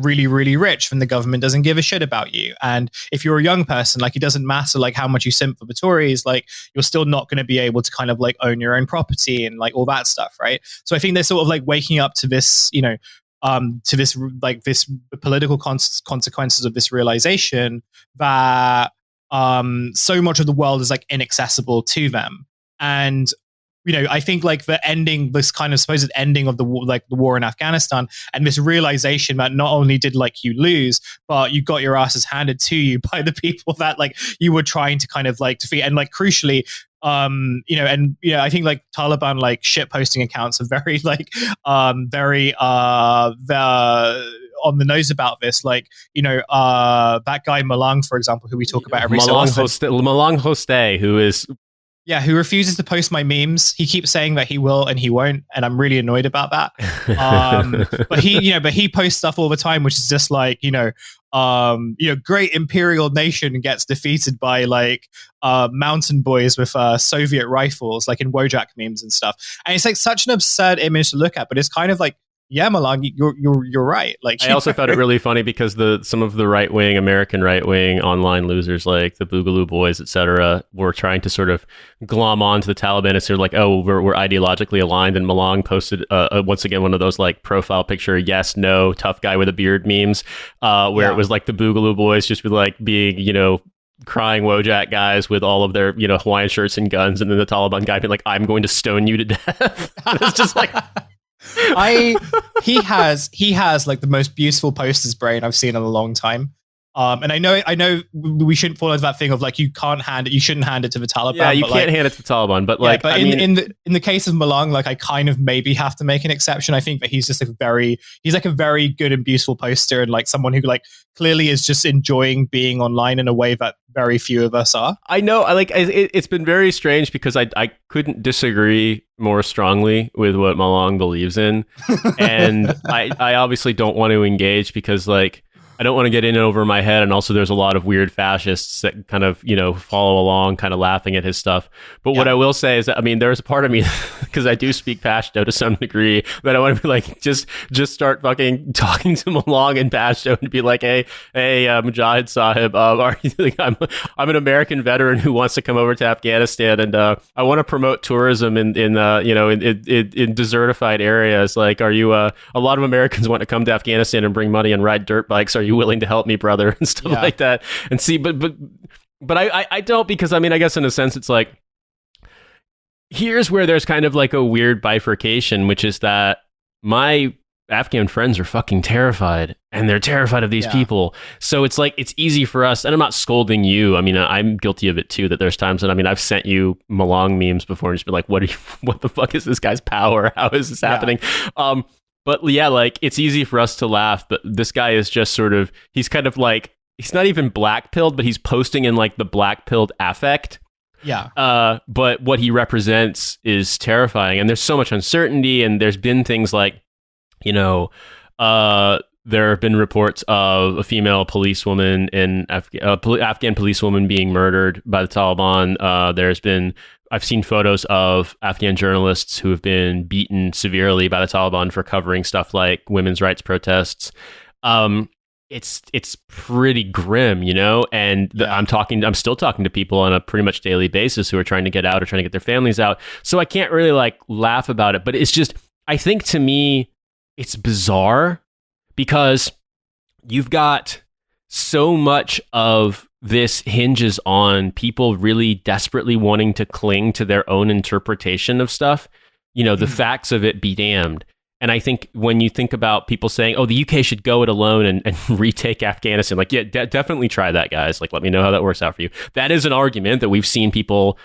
really, really rich, then the government doesn't give a shit about you. And if you're a young person, it doesn't matter how much you simp for the Tories, you're still not going to be able to kind of own your own property and all that stuff, right? So I think they're sort of waking up to this, to this this political consequences of this realization that so much of the world is inaccessible to them. And I think the ending, this kind of supposed ending of the war, the war in Afghanistan, and this realization that not only did you lose, but you got your asses handed to you by the people that you were trying to kind of defeat. And crucially, I think Taliban shit posting accounts are very very on the nose about this. Like, that guy Malang, for example, who we talk about every so often. Malang Hoste, who is... Yeah, who refuses to post my memes. He keeps saying that he will and he won't, and I'm really annoyed about that. But he posts stuff all the time, which is just like, great imperial nation gets defeated by like mountain boys with Soviet rifles, like in Wojak memes and stuff. And it's like such an absurd image to look at, but it's kind of like, yeah, Malang, you're right. Like, I also found it really funny because some of the American right wing online losers like the Boogaloo Boys, etc., were trying to sort of glom on to the Taliban as they're like, oh, we're ideologically aligned. And Malang posted once again one of those like profile picture yes, no, tough guy with a beard memes, where it was like the Boogaloo Boys just with like being crying Wojak guys with all of their Hawaiian shirts and guns, and then the Taliban guy being like, I'm going to stone you to death. It's just like. He has like the most beautiful posters brain I've seen in a long time. And I know we shouldn't fall into that thing of like you shouldn't hand it to the Taliban. Yeah, you can't hand it to the Taliban, but like, but in the case of Malang, like I kind of maybe have to make an exception. I think that he's just he's like a very good and beautiful poster, and like someone who like clearly is just enjoying being online in a way that very few of us are. I know, it's been very strange because I couldn't disagree more strongly with what Malang believes in, and I obviously don't want to engage because like. I don't want to get in over my head, and also there's a lot of weird fascists that kind of, follow along, kind of laughing at his stuff. But what I will say is that, I mean, there's a part of me, because I do speak Pashto to some degree, that I want to be like, just start fucking talking to Malang in Pashto and be like, hey, Mujahid Sahib, are you like, I'm an American veteran who wants to come over to Afghanistan, and I want to promote tourism in desertified areas. Like, are you? A lot of Americans want to come to Afghanistan and bring money and ride dirt bikes. Are you willing to help me, brother, and stuff like that? And see, but I don't, because I mean, I guess in a sense it's like, here's where there's kind of like a weird bifurcation, which is that my Afghan friends are fucking terrified, and they're terrified of these people. So it's like, it's easy for us, and I'm not scolding you. I mean, I'm guilty of it too, that there's times that, I mean, I've sent you Malang memes before and just been like, what the fuck is this guy's power? How is this happening? But yeah, like, it's easy for us to laugh, but this guy is just sort of, he's kind of like, he's not even black-pilled, but he's posting in like the black-pilled affect. Yeah. But what he represents is terrifying. And there's so much uncertainty, and there's been things like, there have been reports of a female policewoman in Afghan policewoman being murdered by the Taliban. I've seen photos of Afghan journalists who have been beaten severely by the Taliban for covering stuff like women's rights protests. It's pretty grim, and I'm still talking to people on a pretty much daily basis who are trying to get out or trying to get their families out. So I can't really like laugh about it, but it's just, I think to me, it's bizarre because you've got so much of this hinges on people really desperately wanting to cling to their own interpretation of stuff. The facts of it be damned. And I think when you think about people saying, oh, the UK should go it alone and retake Afghanistan, like, yeah, definitely try that, guys. Like, let me know how that works out for you. That is an argument that we've seen people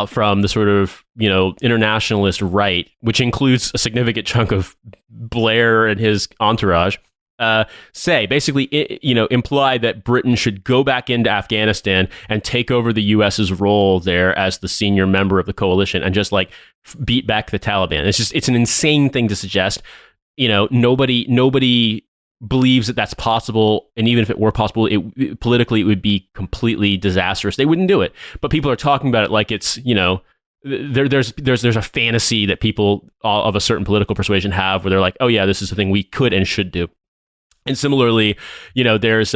from the sort of, internationalist right, which includes a significant chunk of Blair and his entourage, say, basically, imply that Britain should go back into Afghanistan and take over the US's role there as the senior member of the coalition and just like beat back the Taliban. It's an insane thing to suggest. Nobody believes that that's possible, and even if it were possible, politically it would be completely disastrous. They wouldn't do it, but people are talking about it like it's there's a fantasy that people of a certain political persuasion have where they're like, oh yeah, this is the thing we could and should do. And similarly, there's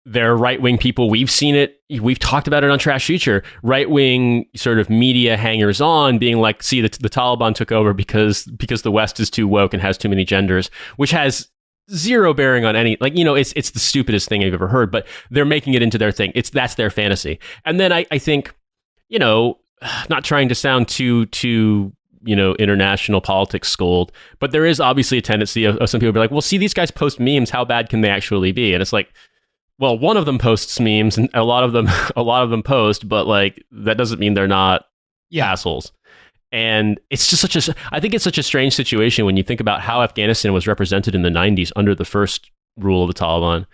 there are right-wing people. We've seen it. We've talked about it on Trashfuture. Right-wing sort of media hangers-on being like, see, the Taliban took over because the West is too woke and has too many genders, which has zero bearing on any, like, it's the stupidest thing I've ever heard, but they're making it into their thing. That's their fantasy. And then I think, not trying to sound too international politics scold, but there is obviously a tendency of some people to be like, well, see, these guys post memes, how bad can they actually be? And it's like, well, one of them posts memes and a lot of them post, but like, that doesn't mean they're not assholes. And it's just I think it's such a strange situation when you think about how Afghanistan was represented in the 90s under the first rule of the Taliban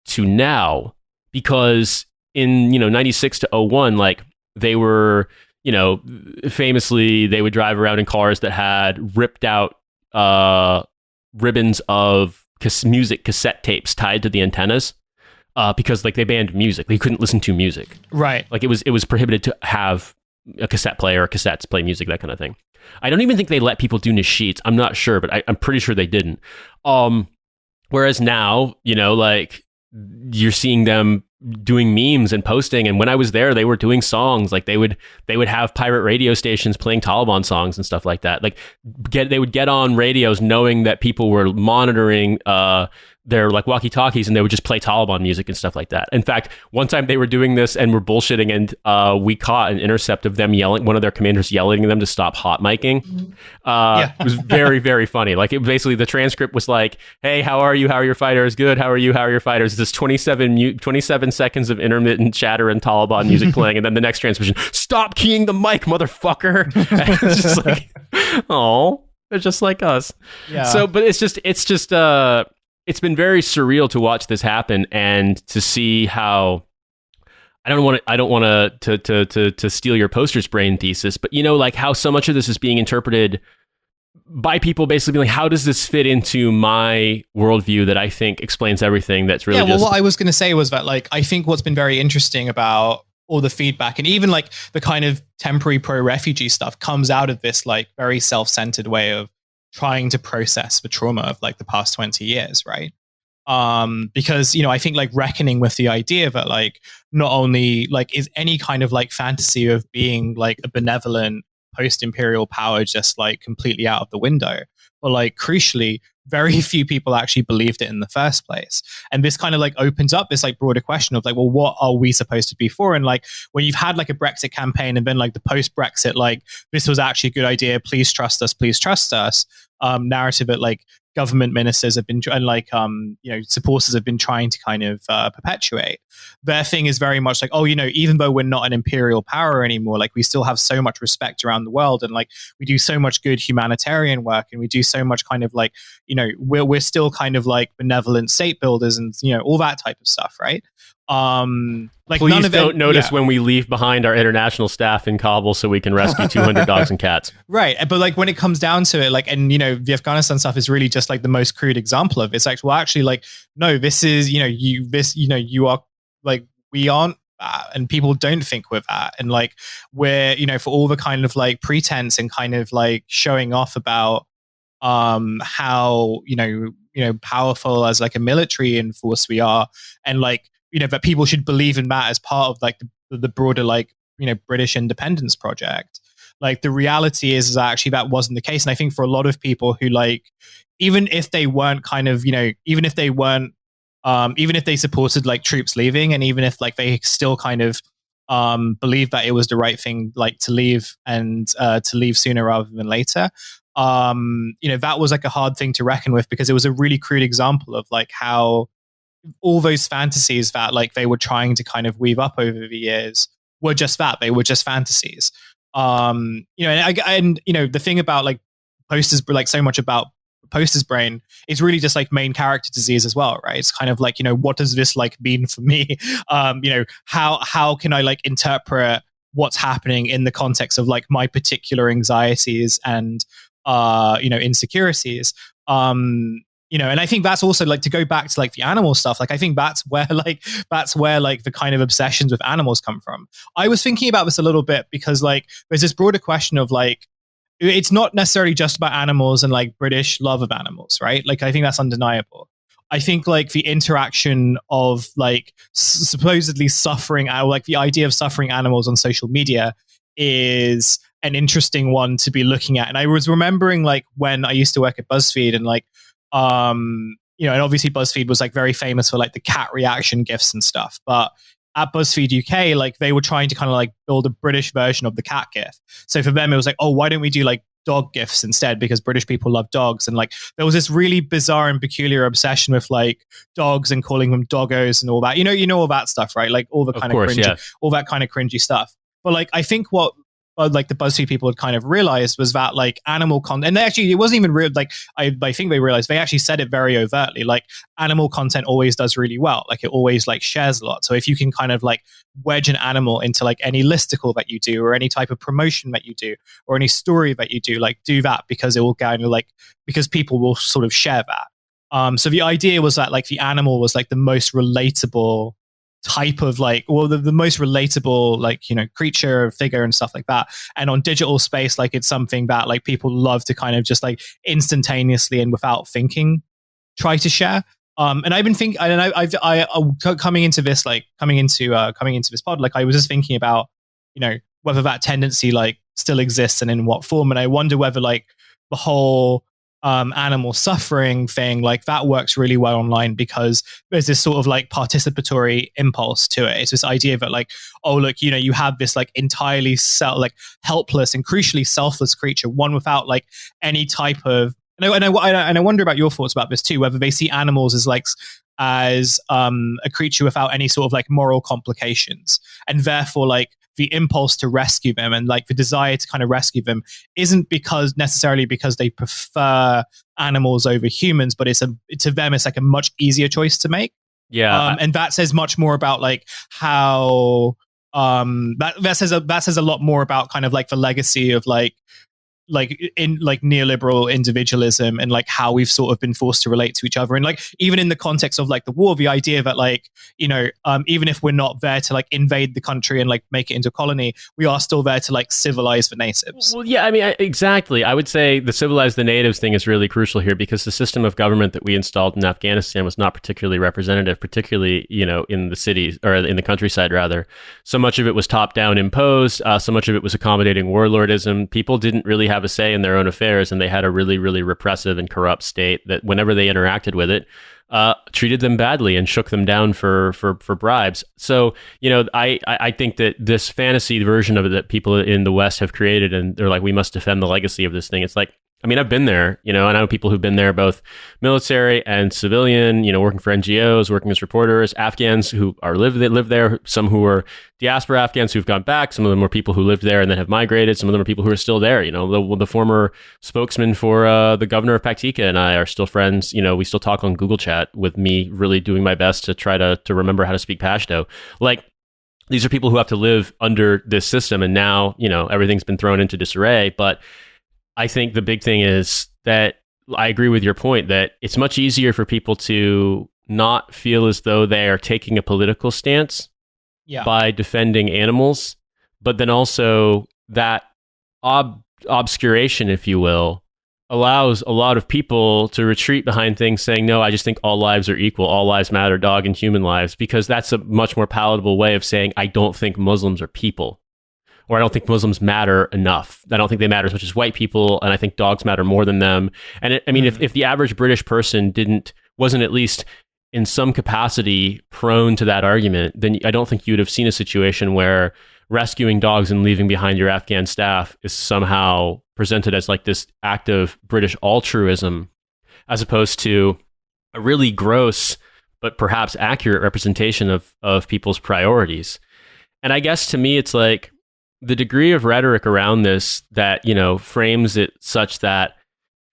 to now, because in, 96 to 01, like they were, famously they would drive around in cars that had ripped out ribbons of music cassette tapes tied to the antennas. Because like they banned music, you couldn't listen to music. Right. Like it was prohibited to have a cassette player or cassettes play music, that kind of thing. I don't even think they let people do nasheeds. I'm not sure, but I'm pretty sure they didn't. Whereas now, like you're seeing them doing memes and posting. And when I was there, they were doing songs. Like they would have pirate radio stations playing Taliban songs and stuff like that. Like they would get on radios knowing that people were monitoring their like walkie-talkies, and they would just play Taliban music and stuff like that. In fact, one time they were doing this and were bullshitting, and we caught an intercept of them yelling, one of their commanders yelling at them to stop hot micing. It was very, very funny. Like it basically, the transcript was like, "Hey, how are you? How are your fighters? Good. How are you? How are your fighters?" This 27 seconds of intermittent chatter and Taliban music playing, and then the next transmission, "Stop keying the mic, motherfucker!" And it's just like, oh, they're just like us. Yeah. So, but it's been very surreal to watch this happen and to see how I don't want to steal your poster's brain thesis, but like how so much of this is being interpreted by people basically being like, how does this fit into my worldview that I think explains everything? That's really what I was going to say was that like I think what's been very interesting about all the feedback and even like the kind of temporary pro-refugee stuff comes out of this like very self-centered way of trying to process the trauma of like the past 20 years, right? Because, I think like reckoning with the idea that like not only like is any kind of like fantasy of being like a benevolent post-imperial power just like completely out of the window, but like crucially, very few people actually believed it in the first place. And this kind of like opens up this like broader question of like, well, what are we supposed to be for? And like when you've had like a Brexit campaign and then like the post-Brexit, like this was actually a good idea, please trust us, narrative that like government ministers have been and like supporters have been trying to kind of perpetuate. Their thing is very much like, oh, even though we're not an imperial power anymore, like we still have so much respect around the world, and like we do so much good humanitarian work, and we do so much kind of like we're still kind of like benevolent state builders, and all that type of stuff, right? Like please none of don't notice when we leave behind our international staff in Kabul so we can rescue 200 dogs and cats. Right. But like when it comes down to it, like, and the Afghanistan stuff is really just like the most crude example of it. It's like, well, actually, like, no, this is, you are like, we aren't that, and people don't think we're that. And like, we're, for all the kind of like pretense and kind of like showing off about how, powerful as like a military in force we are, and like, that people should believe in that as part of like the broader like British independence project. Like the reality is actually that wasn't the case. And I think for a lot of people who like, even if they weren't kind of even if they supported like troops leaving, and even if like they still kind of believed that it was the right thing like to leave, and to leave sooner rather than later, that was like a hard thing to reckon with, because it was a really crude example of like how all those fantasies that like they were trying to kind of weave up over the years were just that, they were just fantasies. And the thing about like posters, like so much about posters brain is really just like main character disease as well, right? It's kind of like, what does this like mean for me? How can I like interpret what's happening in the context of like my particular anxieties and insecurities? And I think that's also like, to go back to like the animal stuff, like I think that's where the kind of obsessions with animals come from. I was thinking about this a little bit because like there's this broader question of like, it's not necessarily just about animals and like British love of animals, right? Like I think that's undeniable. I think like the interaction of like supposedly suffering, or like the idea of suffering animals on social media is an interesting one to be looking at. And I was remembering like when I used to work at BuzzFeed, and like and obviously BuzzFeed was like very famous for like the cat reaction GIFs and stuff. But at BuzzFeed UK, like they were trying to kind of like build a British version of the cat GIF. So for them, it was like, oh, why don't we do like dog GIFs instead? Because British people love dogs. And like there was this really bizarre and peculiar obsession with like dogs and calling them doggos and all that. You know all that stuff, right? Like all the kind of cringy, all that kind of cringy stuff. But like I think what like the BuzzFeed people had kind of realized was that like animal content, and they actually, it wasn't even real. Like I think they realized, they actually said it very overtly. Like animal content always does really well. Like it always like shares a lot. So if you can kind of like wedge an animal into like any listicle that you do, or any type of promotion that you do, or any story that you do, like do that, because it will kind of like, because people will sort of share that. So the idea was that like the animal was like the most relatable type of like, well, the most relatable like, you know, creature, figure and stuff like that. And on digital space, like it's something that like people love to kind of just like instantaneously and without thinking try to share. And I've been thinking, and I coming into this, like coming into this pod, like I was just thinking about, you know, whether that tendency like still exists and in what form. And I wonder whether like the whole animal suffering thing, like that works really well online, because there's this sort of like participatory impulse to it. It's this idea that like, oh look, you know, you have this like entirely like helpless and crucially selfless creature, one without like any type of, and I wonder about your thoughts about this too, whether they see animals as like as a creature without any sort of like moral complications, and therefore like the impulse to rescue them and like the desire to kind of rescue them isn't necessarily because they prefer animals over humans, but to them it's like a much easier choice to make. Yeah. And that says much more about like how that says a lot more about kind of like the legacy of like in like neoliberal individualism, and like how we've sort of been forced to relate to each other. And like even in the context of like the war, the idea that like, you know, even if we're not there to like invade the country and like make it into a colony, we are still there to like civilize the natives. Well, yeah, I mean, exactly. I would say the civilize the natives thing is really crucial here, because the system of government that we installed in Afghanistan was not particularly representative, particularly, you know, in the cities, or in the countryside rather. So much of it was top down imposed. So much of it was accommodating warlordism. People didn't really have a say in their own affairs, and they had a really, really repressive and corrupt state that whenever they interacted with it, treated them badly and shook them down for bribes. So, you know, I think that this fantasy version of it that people in the West have created, and they're like, we must defend the legacy of this thing. It's like, I mean, I've been there, you know, and I know people who've been there, both military and civilian, you know, working for NGOs, working as reporters, Afghans who live there, some who are diaspora Afghans who've gone back, some of them were people who lived there and then have migrated, some of them are people who are still there. You know, the former spokesman for the governor of Paktika and I are still friends. You know, we still talk on Google Chat, with me really doing my best to try to remember how to speak Pashto. Like, these are people who have to live under this system, and now, you know, everything's been thrown into disarray. But I think the big thing is that I agree with your point that it's much easier for people to not feel as though they are taking a political stance by defending animals, but then also that obscuration, if you will, allows a lot of people to retreat behind things saying, no, I just think all lives are equal, all lives matter, dog and human lives, because that's a much more palatable way of saying, I don't think Muslims are people. Or I don't think Muslims matter enough. I don't think they matter as much as white people, and I think dogs matter more than them. And I mean, if the average British person wasn't at least in some capacity prone to that argument, then I don't think you would have seen a situation where rescuing dogs and leaving behind your Afghan staff is somehow presented as like this act of British altruism, as opposed to a really gross but perhaps accurate representation of people's priorities. And I guess to me, it's like, the degree of rhetoric around this that, you know, frames it such that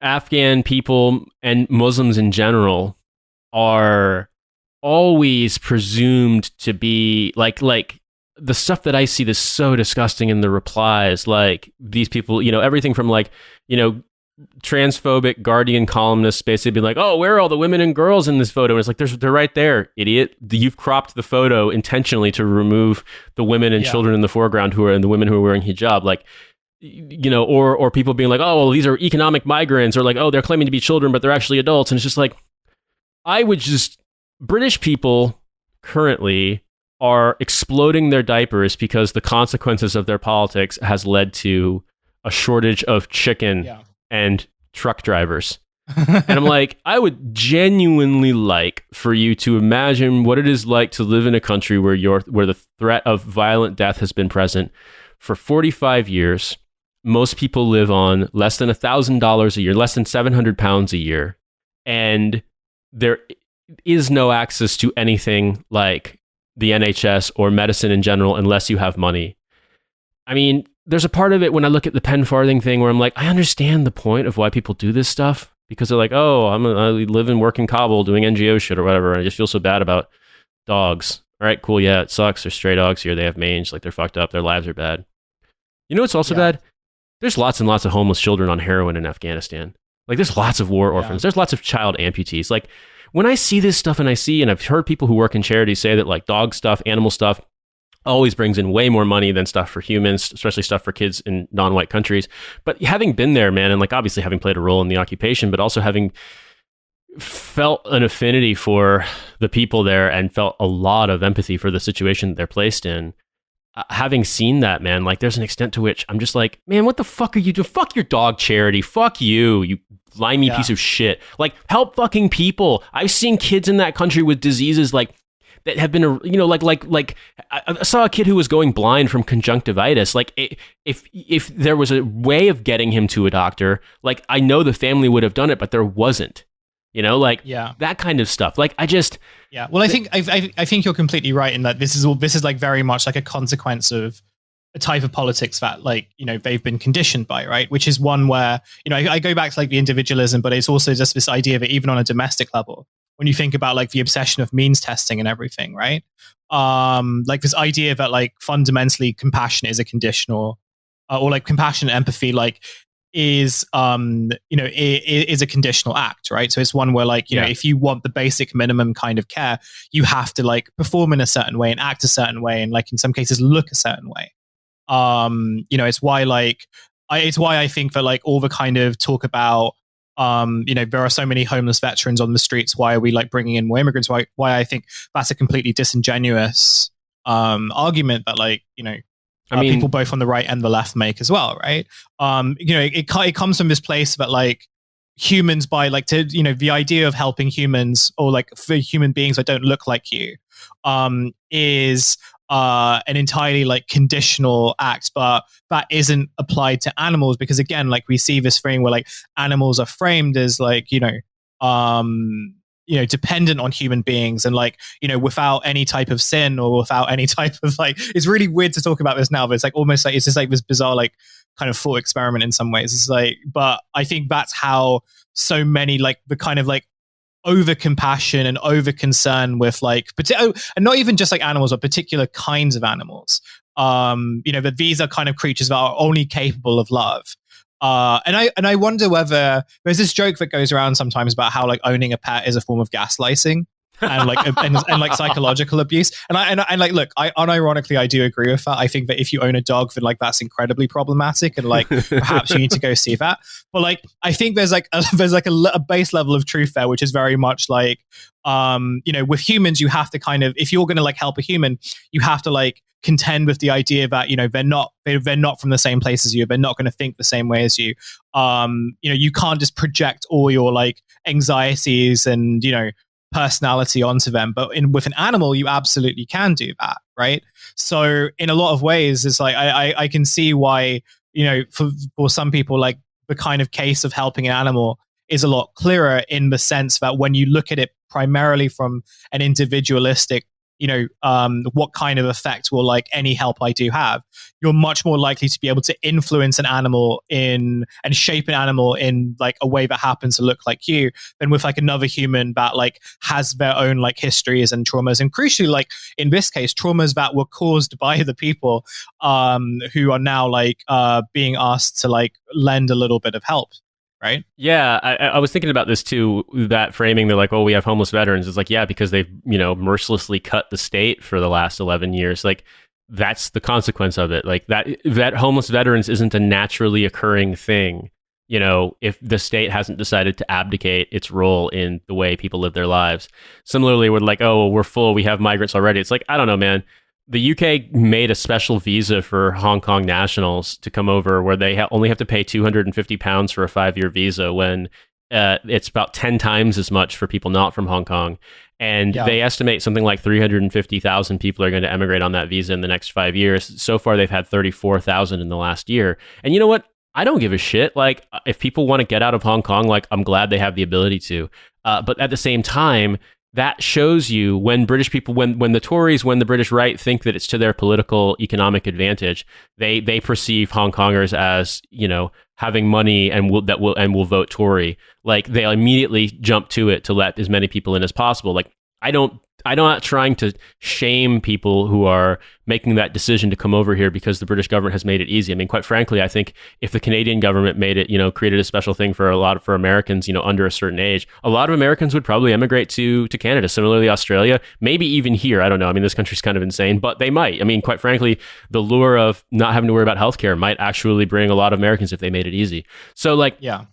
Afghan people and Muslims in general are always presumed to be like the stuff that I see that's so disgusting in the replies, like these people, you know, everything from like, you know, transphobic Guardian columnists basically be like, oh, where are all the women and girls in this photo? And it's like, they're right there, idiot. You've cropped the photo intentionally to remove the women and children in the foreground and the women who are wearing hijab. Like, you know, or people being like, oh, well, these are economic migrants, or like, oh, they're claiming to be children, but they're actually adults. And it's just like, British people currently are exploding their diapers because the consequences of their politics has led to a shortage of chicken and truck drivers. And I'm like, I would genuinely like for you to imagine what it is like to live in a country where the threat of violent death has been present for 45 years. Most people live on less than $1,000 a year, less than 700 pounds a year. And there is no access to anything like the NHS or medicine in general unless you have money. I mean, there's a part of it when I look at the pen farthing thing where I'm like, I understand the point of why people do this stuff, because they're like, oh, I live and work in Kabul doing NGO shit or whatever, and I just feel so bad about dogs. All right, cool, yeah, it sucks. There's stray dogs here. They have mange. Like, they're fucked up. Their lives are bad. You know what's also bad? There's lots and lots of homeless children on heroin in Afghanistan. Like, there's lots of war orphans. There's lots of child amputees. Like, when I see this stuff and I've heard people who work in charities say that, like, dog stuff, animal stuff always brings in way more money than stuff for humans, especially stuff for kids in non-white countries. But having been there, man, and like obviously having played a role in the occupation, but also having felt an affinity for the people there and felt a lot of empathy for the situation that they're placed in. Having seen that, man, like there's an extent to which I'm just like, man, what the fuck are you doing? Fuck your dog charity. Fuck you, you limey piece of shit. Like, help fucking people. I've seen kids in that country with diseases like that have been, you know, like I saw a kid who was going blind from conjunctivitis. Like, if there was a way of getting him to a doctor, like, I know the family would have done it, but there wasn't. You know, like that kind of stuff. Like, well, I think you're completely right in that this is like very much like a consequence of a type of politics that, like, you know, they've been conditioned by, right? Which is one where, you know, I go back to like the individualism, but it's also just this idea that even on a domestic level, when you think about like the obsession of means testing and everything, right? Like this idea that like fundamentally compassion is a conditional, or like compassion and empathy, like is is a conditional act, right? So it's one where, like, you know, if you want the basic minimum kind of care, you have to like perform in a certain way and act a certain way, and like in some cases look a certain way. You know, it's why I think that like all the kind of talk about you know, there are so many homeless veterans on the streets, why are we like bringing in more immigrants, why I think that's a completely disingenuous argument that, like, you know, I mean, people both on the right and the left make as well, right? You know, it comes from this place that like humans, by like, to, you know, the idea of helping humans, or like for human beings that don't look like you, is an entirely like conditional act, but that isn't applied to animals, because again, like we see this thing where like animals are framed as like, you know, dependent on human beings, and like, you know, without any type of sin, or without any type of like, it's really weird to talk about this now, but it's like almost like, it's just like this bizarre like kind of thought experiment in some ways. It's like, but I think that's how so many like the kind of like over compassion and over concern with like, and not even just like animals, but particular kinds of animals. You know, that these are kind of creatures that are only capable of love. And I wonder whether there's this joke that goes around sometimes about how like owning a pet is a form of gaslighting and like and like psychological abuse. And I like, look, I unironically, I do agree with that. I think that if you own a dog, then like that's incredibly problematic, and like perhaps you need to go see that. But like, I think there's like a base level of truth there, which is very much like, you know, with humans, you have to kind of, if you're going to like help a human, you have to like contend with the idea that, you know, they're not from the same place as you, they're not going to think the same way as you. You know, you can't just project all your like anxieties and, you know, personality onto them, but with an animal you absolutely can do that, right? So in a lot of ways, it's like I can see why, you know, for some people, like the kind of case of helping an animal is a lot clearer, in the sense that when you look at it primarily from an individualistic, you know, what kind of effect will like any help I do have, you're much more likely to be able to influence an animal and shape an animal in like a way that happens to look like you, than with like another human that like has their own like histories and traumas, and crucially, like in this case, traumas that were caused by the people who are now like being asked to like lend a little bit of help. Right? Yeah, I was thinking about this too, that framing. They're like, oh, we have homeless veterans. It's like, yeah, because they've, you know, mercilessly cut the state for the last 11 years. Like, that's the consequence of it. Like, that homeless veterans isn't a naturally occurring thing, you know, if the state hasn't decided to abdicate its role in the way people live their lives. Similarly, we're like, oh, we're full, we have migrants already. It's like, I don't know, man. The UK made a special visa for Hong Kong nationals to come over, where they only have to pay £250 for a 5-year visa, when it's about 10 times as much for people not from Hong Kong. And they estimate something like 350,000 people are going to emigrate on that visa in the next 5 years. So far, they've had 34,000 in the last year. And you know what? I don't give a shit. Like, if people want to get out of Hong Kong, like, I'm glad they have the ability to. But at the same time, that shows you when British people, when the Tories, when the British right think that it's to their political economic advantage, they perceive Hong Kongers as, you know, having money and will vote Tory. Like they immediately jump to it to let as many people in as possible. Like I'm not trying to shame people who are making that decision to come over here because the British government has made it easy. I mean, quite frankly, I think if the Canadian government made it, you know, created a special thing for for Americans, you know, under a certain age, a lot of Americans would probably emigrate to Canada. Similarly, Australia, maybe even here. I don't know. I mean, this country's kind of insane, but they might. I mean, quite frankly, the lure of not having to worry about healthcare might actually bring a lot of Americans if they made it easy. So, like, Yeah.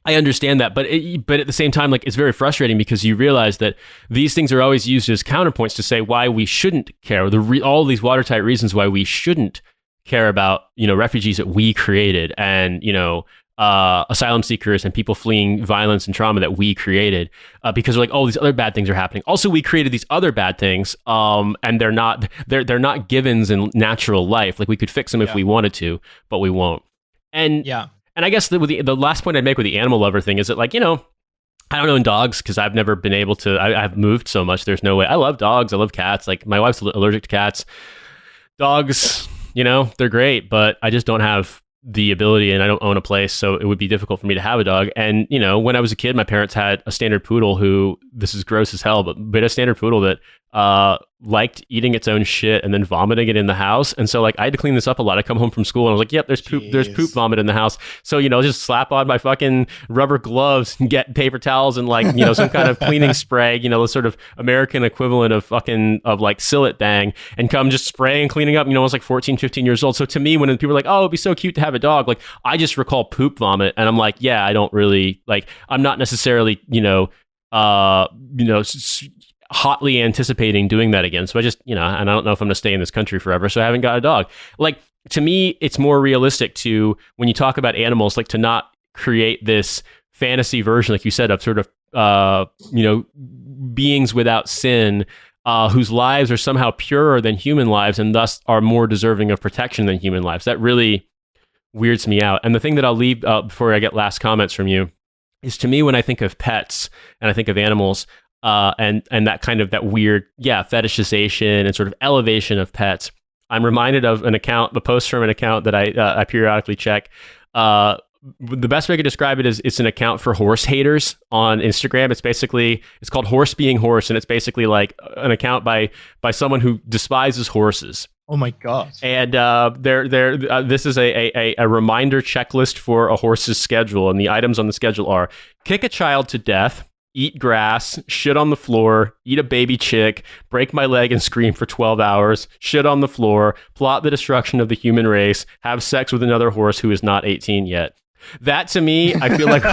I understand that, but at the same time, like it's very frustrating because you realize that these things are always used as counterpoints to say why we shouldn't care. All these watertight reasons why we shouldn't care about, you know, refugees that we created, and, you know, asylum seekers and people fleeing violence and trauma that we created, because we're like, oh, these other bad things are happening. Also, we created these other bad things, and they're not givens in natural life. Like we could fix them if we wanted to, but we won't. And Yeah. And I guess the last point I'd make with the animal lover thing is that, like, you know, I don't know in dogs because I've never been able to. I've moved so much. There's no way. I love dogs. I love cats. Like my wife's allergic to cats. Dogs, you know, they're great, but I just don't have the ability, and I don't own a place, so it would be difficult for me to have a dog. And, you know, when I was a kid, my parents had a standard poodle who, this is gross as hell, but a standard poodle that liked eating its own shit and then vomiting it in the house. And so, like, I had to clean this up a lot. I come home from school and I was like, yep, there's poop vomit in the house. So, you know, just slap on my fucking rubber gloves and get paper towels and, like, you know, some kind of cleaning spray, you know, the sort of American equivalent of like Sillet Bang, and come just spraying and cleaning up. You know, I was like 14, 15 years old. So to me, when people are like, oh, it'd be so cute to have a dog, like, I just recall poop vomit, and I'm like, yeah, I don't really, like, I'm not necessarily, hotly anticipating doing that again. So I just, you know, and I don't know if I'm going to stay in this country forever, so I haven't got a dog. Like, to me, it's more realistic to, when you talk about animals, like, to not create this fantasy version, like you said, of sort of, beings without sin, whose lives are somehow purer than human lives and thus are more deserving of protection than human lives. That really weirds me out. And the thing that I'll leave before I get last comments from you is, to me, when I think of pets and I think of animals, and that kind of that weird, fetishization and sort of elevation of pets, I'm reminded of a post from an account that I periodically check. The best way I could describe it is, it's an account for horse haters on Instagram. It's called Horse Being Horse, and it's basically like an account by someone who despises horses. Oh my god! And this is a reminder checklist for a horse's schedule, and the items on the schedule are: kick a child to death, eat grass, shit on the floor, eat a baby chick, break my leg and scream for 12 hours, shit on the floor, plot the destruction of the human race, have sex with another horse who is not 18 yet. That, to me, I feel like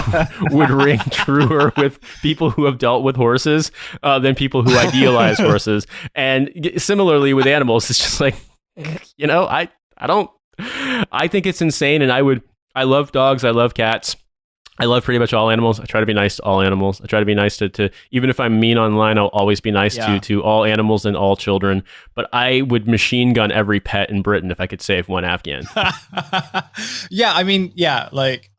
would ring truer with people who have dealt with horses than people who idealize horses. And similarly with animals, it's just like, you know, I think it's insane. And I love dogs. I love cats. I love pretty much all animals. I try to be nice to all animals. I try to be nice to even if I'm mean online, I'll always be nice to all animals and all children. But I would machine gun every pet in Britain if I could save one Afghan. Like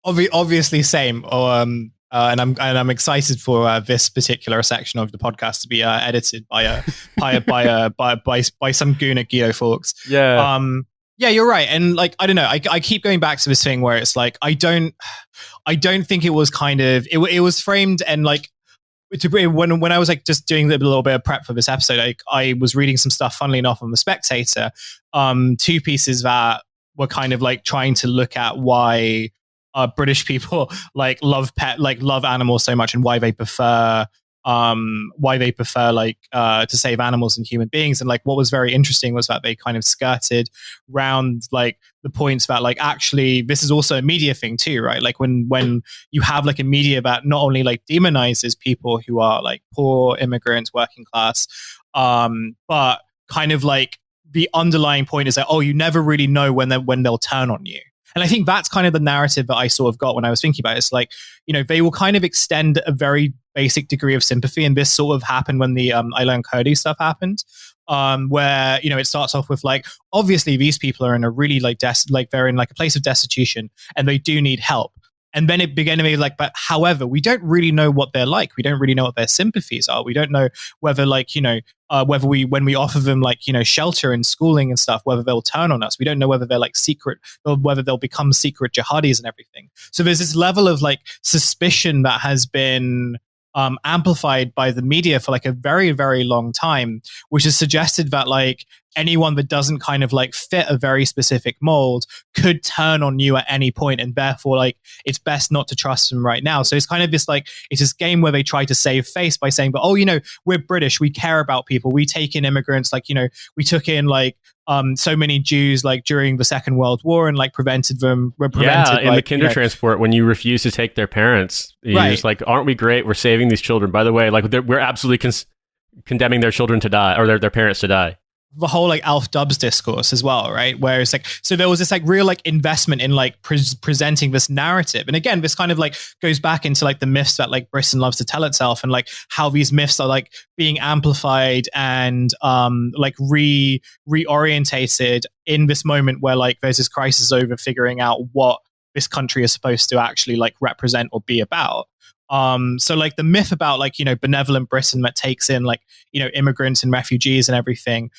obviously same. And I'm excited for this particular section of the podcast to be edited by some goon at Guido Fawkes. Yeah. Yeah, you're right. And, like, I don't know. I keep going back to this thing where it's like, I don't think it was it was framed, and, like, when I was, like, just doing a little bit of prep for this episode, I was reading some stuff, funnily enough, on The Spectator, 2 pieces that were kind of, like, trying to look at why British people love animals so much, and why they prefer to save animals and human beings. And, like, what was very interesting was that they kind of skirted round, like, the points that, like, actually this is also a media thing too, right? Like, when you have, like, a media that not only, like, demonizes people who are, like, poor immigrants, working class, but kind of, like, the underlying point is that, oh, you never really know when they'll turn on you. And I think that's kind of the narrative that I sort of got when I was thinking about it. It's like, you know, they will kind of extend a very basic degree of sympathy. And this sort of happened when the Aylan Kurdi stuff happened, where, you know, it starts off with, like, obviously these people are in a really, like, they're in, like, a place of destitution and they do need help. And then it began to be like, but however, we don't really know what they're like. We don't really know what their sympathies are. We don't know whether like, whether when we offer them like, shelter and schooling and stuff, whether they'll turn on us. We don't know whether they're like secret or whether they'll become secret jihadis and everything. So there's this level of like suspicion that has been amplified by the media for like a very, very long time, which has suggested that like anyone that doesn't kind of like fit a very specific mold could turn on you at any point, and therefore like it's best not to trust them right now. So it's kind of this like, it's this game where they try to save face by saying, but we're British, we care about people, we take in immigrants, like we took in like so many Jews like during the Second World War and like prevented in like, the kinder transport when you refuse to take their parents, you're just like, aren't we great, we're saving these children, by the way, like we're absolutely condemning their children to die, or their parents to die. The whole like Alf Dubs discourse as well, right? Where it's like, so there was this like real like investment in like presenting this narrative. And again, this kind of like goes back into like the myths that like Britain loves to tell itself, and like how these myths are like being amplified and like reorientated in this moment where like there's this crisis over figuring out what this country is supposed to actually like represent or be about. So like the myth about like, benevolent Britain that takes in like, immigrants and refugees and everything,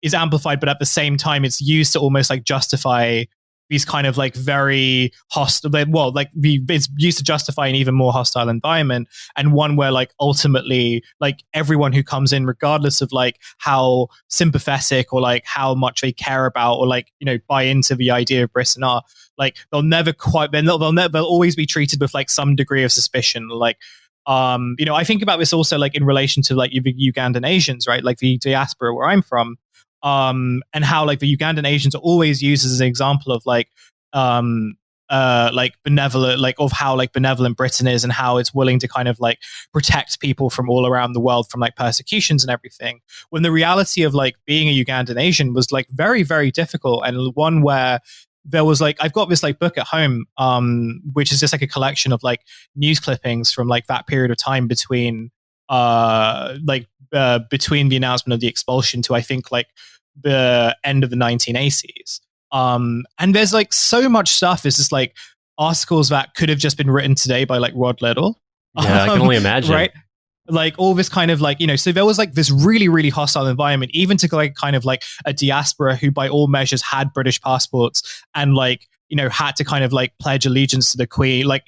is amplified, but at the same time, it's used to almost like justify these kind of like very hostile, well, like it's used to justify an even more hostile environment, and one where like ultimately like everyone who comes in, regardless of like how sympathetic or like how much they care about or like, buy into the idea of Britain are, like they'll always be treated with like some degree of suspicion. Like, I think about this also like in relation to like the Ugandan Asians, right? Like the diaspora where I'm from, and how like the Ugandan Asians are always used as an example of like benevolent, like of how like benevolent Britain is and how it's willing to kind of like protect people from all around the world from like persecutions and everything. When the reality of like being a Ugandan Asian was like very, very difficult, and one where there was like, I've got this like book at home, which is just like a collection of like news clippings from like that period of time between between the announcement of the expulsion to I think like the end of the 1980s. And there's like so much stuff. It's just like articles that could have just been written today by like Rod Liddell. Yeah, I can only imagine. Right. Like all this kind of like, so there was like this really, really hostile environment, even to like kind of like a diaspora who by all measures had British passports and like, had to kind of like pledge allegiance to the Queen, like,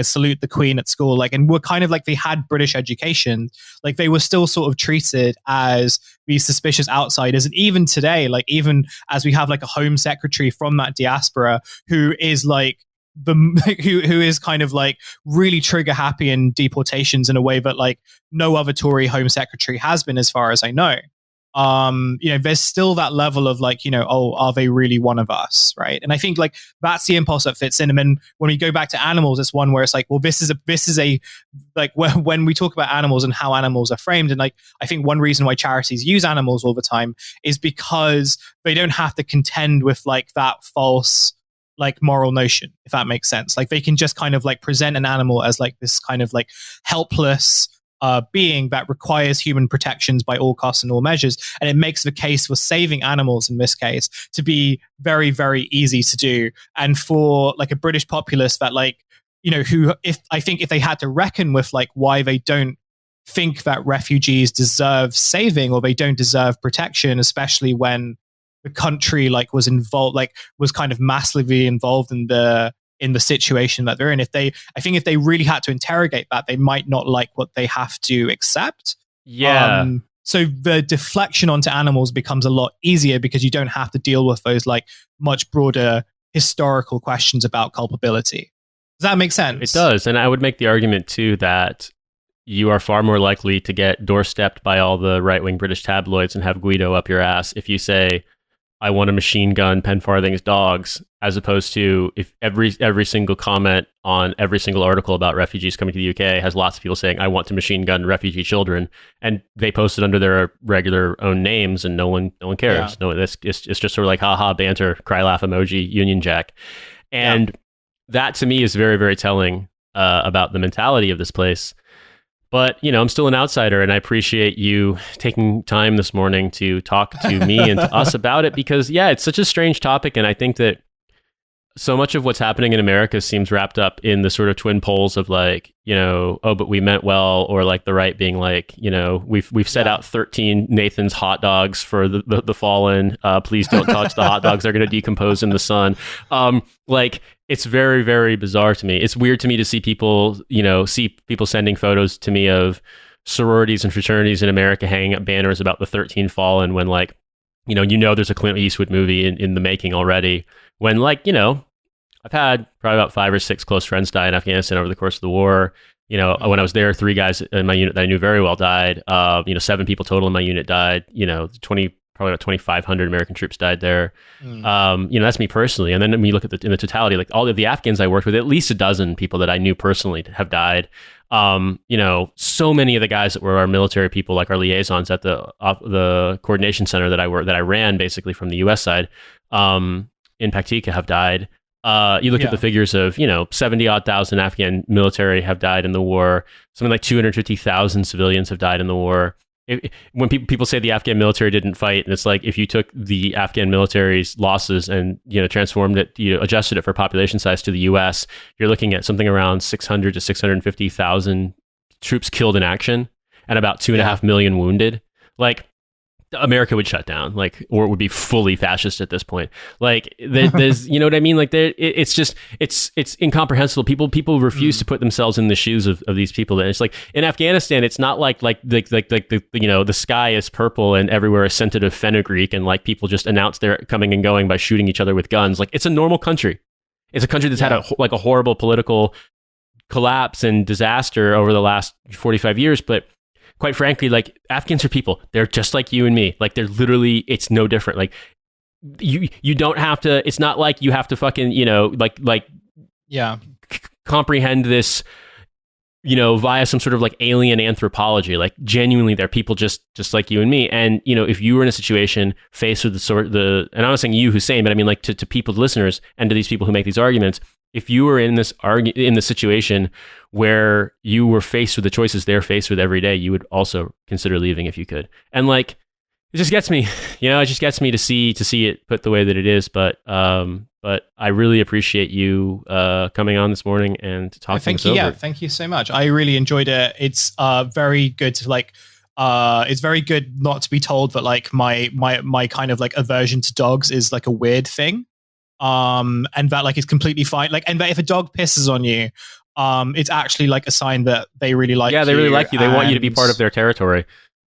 salute the Queen at school, like, and were kind of like, they had British education, like they were still sort of treated as these suspicious outsiders. And even today, like, even as we have like a Home Secretary from that diaspora who is like, who is kind of like really trigger happy in deportations in a way that like no other Tory Home Secretary has been, as far as I know. There's still that level of like, are they really one of us, right? And I think like that's the impulse that fits in. And then when we go back to animals, it's one where it's like, well, this is a like when we talk about animals and how animals are framed, and like I think one reason why charities use animals all the time is because they don't have to contend with like that false like moral notion, if that makes sense. Like they can just kind of like present an animal as like this kind of like helpless being that requires human protections by all costs and all measures. And it makes the case for saving animals in this case to be very, very easy to do. And for like a British populace that like, who if they had to reckon with like why they don't think that refugees deserve saving or they don't deserve protection, especially when the country like was involved, like was kind of massively involved in the situation that they're in. If they really had to interrogate that, they might not like what they have to accept. Yeah. So the deflection onto animals becomes a lot easier because you don't have to deal with those like much broader historical questions about culpability. Does that make sense? It does. And I would make the argument too that you are far more likely to get doorstepped by all the right-wing British tabloids and have Guido up your ass if you say, I want a machine gun, Penfarthing's dogs, as opposed to if every single comment on every single article about refugees coming to the UK has lots of people saying, I want to machine gun refugee children, and they post it under their regular own names and no one cares. Yeah. No, it's just sort of like haha banter, cry laugh emoji, Union Jack. And that to me is very, very telling about the mentality of this place. But, I'm still an outsider, and I appreciate you taking time this morning to talk to me and to us about it because, it's such a strange topic. And I think that so much of what's happening in America seems wrapped up in the sort of twin poles of like, oh, but we meant well, or like the right being like, we've set out 13 Nathan's hot dogs for the fallen. Please don't touch the hot dogs; they're going to decompose in the sun. Like it's very, very bizarre to me. It's weird to me to see people, sending photos to me of sororities and fraternities in America hanging up banners about the 13 fallen when like, there's a Clint Eastwood movie in the making already. When like, I've had probably about 5 or 6 close friends die in Afghanistan over the course of the war. When I was there, 3 guys in my unit that I knew very well died. 7 people total in my unit died. Probably about 2,500 American troops died there. That's me personally. And then when you look at in the totality, like all of the Afghans I worked with, at least a dozen people that I knew personally have died. So many of the guys that were our military people, like our liaisons at the coordination center that I ran basically from the U.S. side, in Paktika have died. You look at the figures of, 70-odd thousand Afghan military have died in the war. Something like 250,000 civilians have died in the war. When people say the Afghan military didn't fight, and it's like if you took the Afghan military's losses and transformed it, adjusted it for population size to the U.S., you're looking at something around 600 to 650,000 troops killed in action and about 2.5 million wounded. Like America would shut down, like, or it would be fully fascist at this point. Like there's, you know what I mean? Like it's incomprehensible. People refuse to put themselves in the shoes of these people. And it's like in Afghanistan, it's not like the sky is purple and everywhere is scented of fenugreek and like people just announce they're coming and going by shooting each other with guns. Like it's a normal country. It's a country that's had a horrible political collapse and disaster over the last 45 years, but quite frankly, like Afghans are people. They're just like you and me. Like they're literally, it's no different. Like you don't have to, it's not like you have to fucking, comprehend this, via some sort of like alien anthropology. Like genuinely they're people just like you and me. And, if you were in a situation faced with and I'm not saying you, Hussein, but I mean like to people, listeners, and to these people who make these arguments, if you were in this situation where you were faced with the choices they're faced with every day, you would also consider leaving if you could. And like, it just gets me, it just gets me to see it put the way that it is. But I really appreciate you coming on this morning and talking this over. Yeah, thank you so much. I really enjoyed it. It's very good to like. It's very good not to be told that like my kind of like aversion to dogs is like a weird thing. And that like is completely fine. Like, and that if a dog pisses on you, it's actually like a sign that they really like you. Yeah, they really like you. They want you to be part of their territory.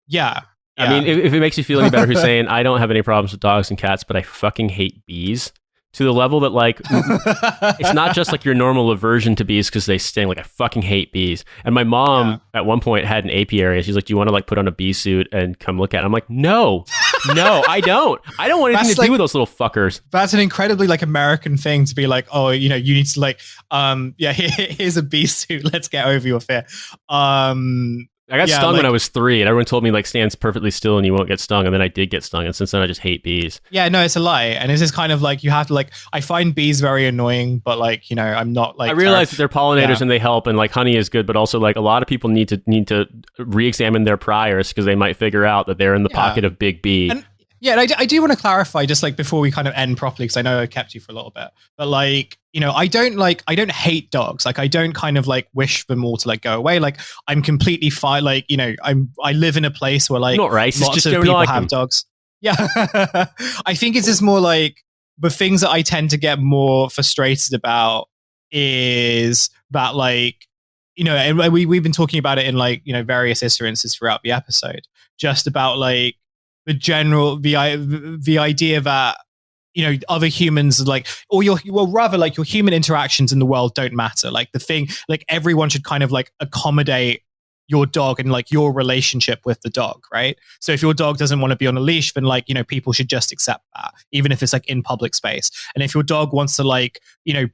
Yeah. I mean, if it makes you feel any better, Hussein, I don't have any problems with dogs and cats, but I fucking hate bees to the level that like, it's not just like your normal aversion to bees because they sting. Like I fucking hate bees. And my mom at one point had an apiary. She's like, do you want to like put on a bee suit and come look at it? I'm like, no, I don't. I don't want anything to do with those little fuckers. That's an incredibly like American thing to be like, oh, you need to like, here's a bee suit. Let's get over your fear. I got stung when I was 3, and everyone told me like stand perfectly still and you won't get stung, and then I did get stung, and since then I just hate bees. Yeah, no, it's a lie, and it's just kind of like you have to like. I find bees very annoying, but like I'm not like. I realize that they're pollinators and they help, and like honey is good, but also like a lot of people need to re-examine their priors because they might figure out that they're in the pocket of Big B. And I do want to clarify just like before we kind of end properly because I know I kept you for a little bit, but like. I don't hate dogs. Like I don't kind of like wish them all to like go away. Like I'm completely fine. Like, I live in a place where like not racist, lots of people have dogs. Yeah. I think it's just more like the things that I tend to get more frustrated about is that like, and we've been talking about it in like, various instances throughout the episode, just about like the general, the idea that, other humans like, or your human interactions in the world don't matter. Like the thing, like everyone should kind of like accommodate your dog and like your relationship with the dog, right? So if your dog doesn't want to be on a leash, then like, people should just accept that, even if it's like in public space. And if your dog wants to like,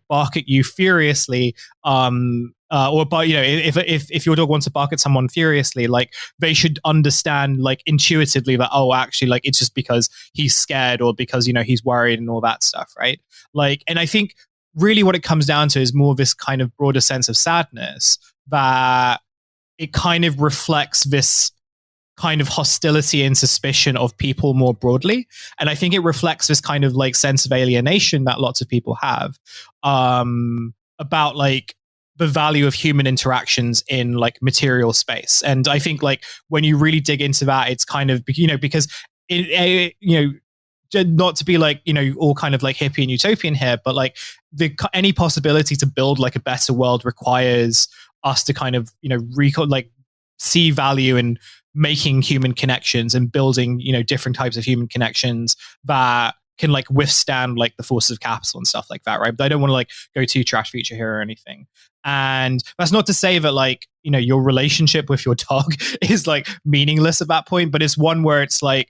bark at you furiously, if your dog wants to bark at someone furiously, like they should understand like intuitively that, oh, actually like it's just because he's scared or because, he's worried and all that stuff. Right. Like, and I think really what it comes down to is more this kind of broader sense of sadness that it kind of reflects this kind of hostility and suspicion of people more broadly. And I think it reflects this kind of like sense of alienation that lots of people have about like the value of human interactions in like material space. And I think like when you really dig into that, it's kind of, because not to be like, all kind of like hippie and utopian here, but like any possibility to build like a better world requires us to kind of, see value in making human connections and building, different types of human connections that can like withstand like the forces of capital and stuff like that, right? But I don't want to like go too Trashfuture here or anything. And that's not to say that like, your relationship with your dog is like meaningless at that point, but it's one where it's like,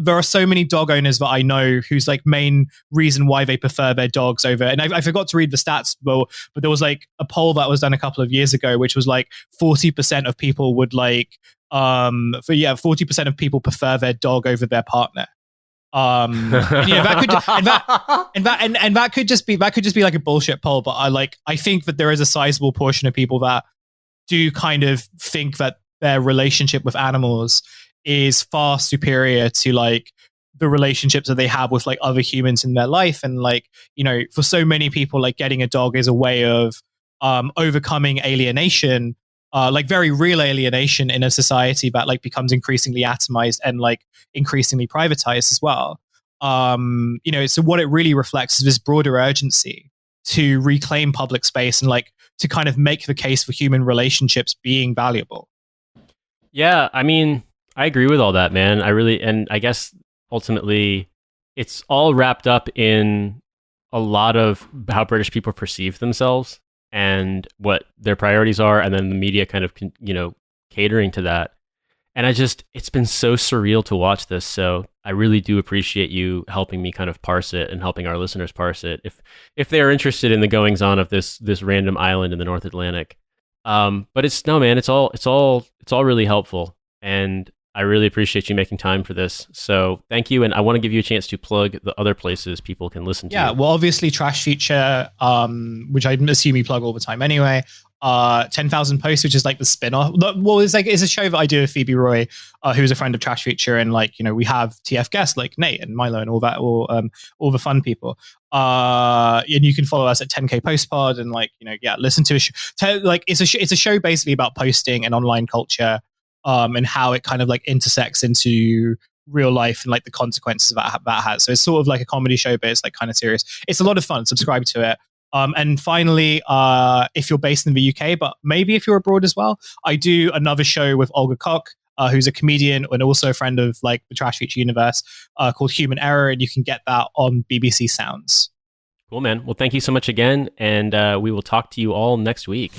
there are so many dog owners that I know whose like main reason why they prefer their dogs over, and I forgot to read the stats, but there was like a poll that was done a couple of years ago, which was like 40% of people would like, 40% of people prefer their dog over their partner. That could just be like a bullshit poll, but I think that there is a sizable portion of people that do kind of think that their relationship with animals is far superior to like the relationships that they have with like other humans in their life. And like, for so many people, like getting a dog is a way of overcoming alienation, like very real alienation in a society that like becomes increasingly atomized and like increasingly privatized as well. So what it really reflects is this broader urgency to reclaim public space and like to kind of make the case for human relationships being valuable. Yeah, I mean, I agree with all that, man. And I guess ultimately it's all wrapped up in a lot of how British people perceive themselves and what their priorities are, and then the media kind of, catering to that. And it's been so surreal to watch this. So I really do appreciate you helping me kind of parse it and helping our listeners parse it if they are interested in the goings on of this random island in the North Atlantic. But it's all really helpful, and I really appreciate you making time for this. So thank you, and I want to give you a chance to plug the other places people can listen to. Yeah, well, obviously Trashfuture, which I assume you plug all the time anyway. 10,000 Posts, which is like the spin-off. Well, it's a show that I do with Phoebe Roy, who's a friend of Trashfuture, and like we have TF guests like Nate and Milo and all that, all the fun people. And you can follow us at 10K Postpod and like listen to a show. It's a show basically about posting and online culture, and how it kind of like intersects into real life and like the consequences that has. So it's sort of like a comedy show, but it's like kind of serious. It's a lot of fun. Subscribe to it. And finally, if you're based in the UK, but maybe if you're abroad as well, I do another show with Olga Koch, who's a comedian and also a friend of like the Trashfuture universe, called Human Error, and you can get that on BBC Sounds. Cool, man. Well, thank you so much again, and we will talk to you all next week.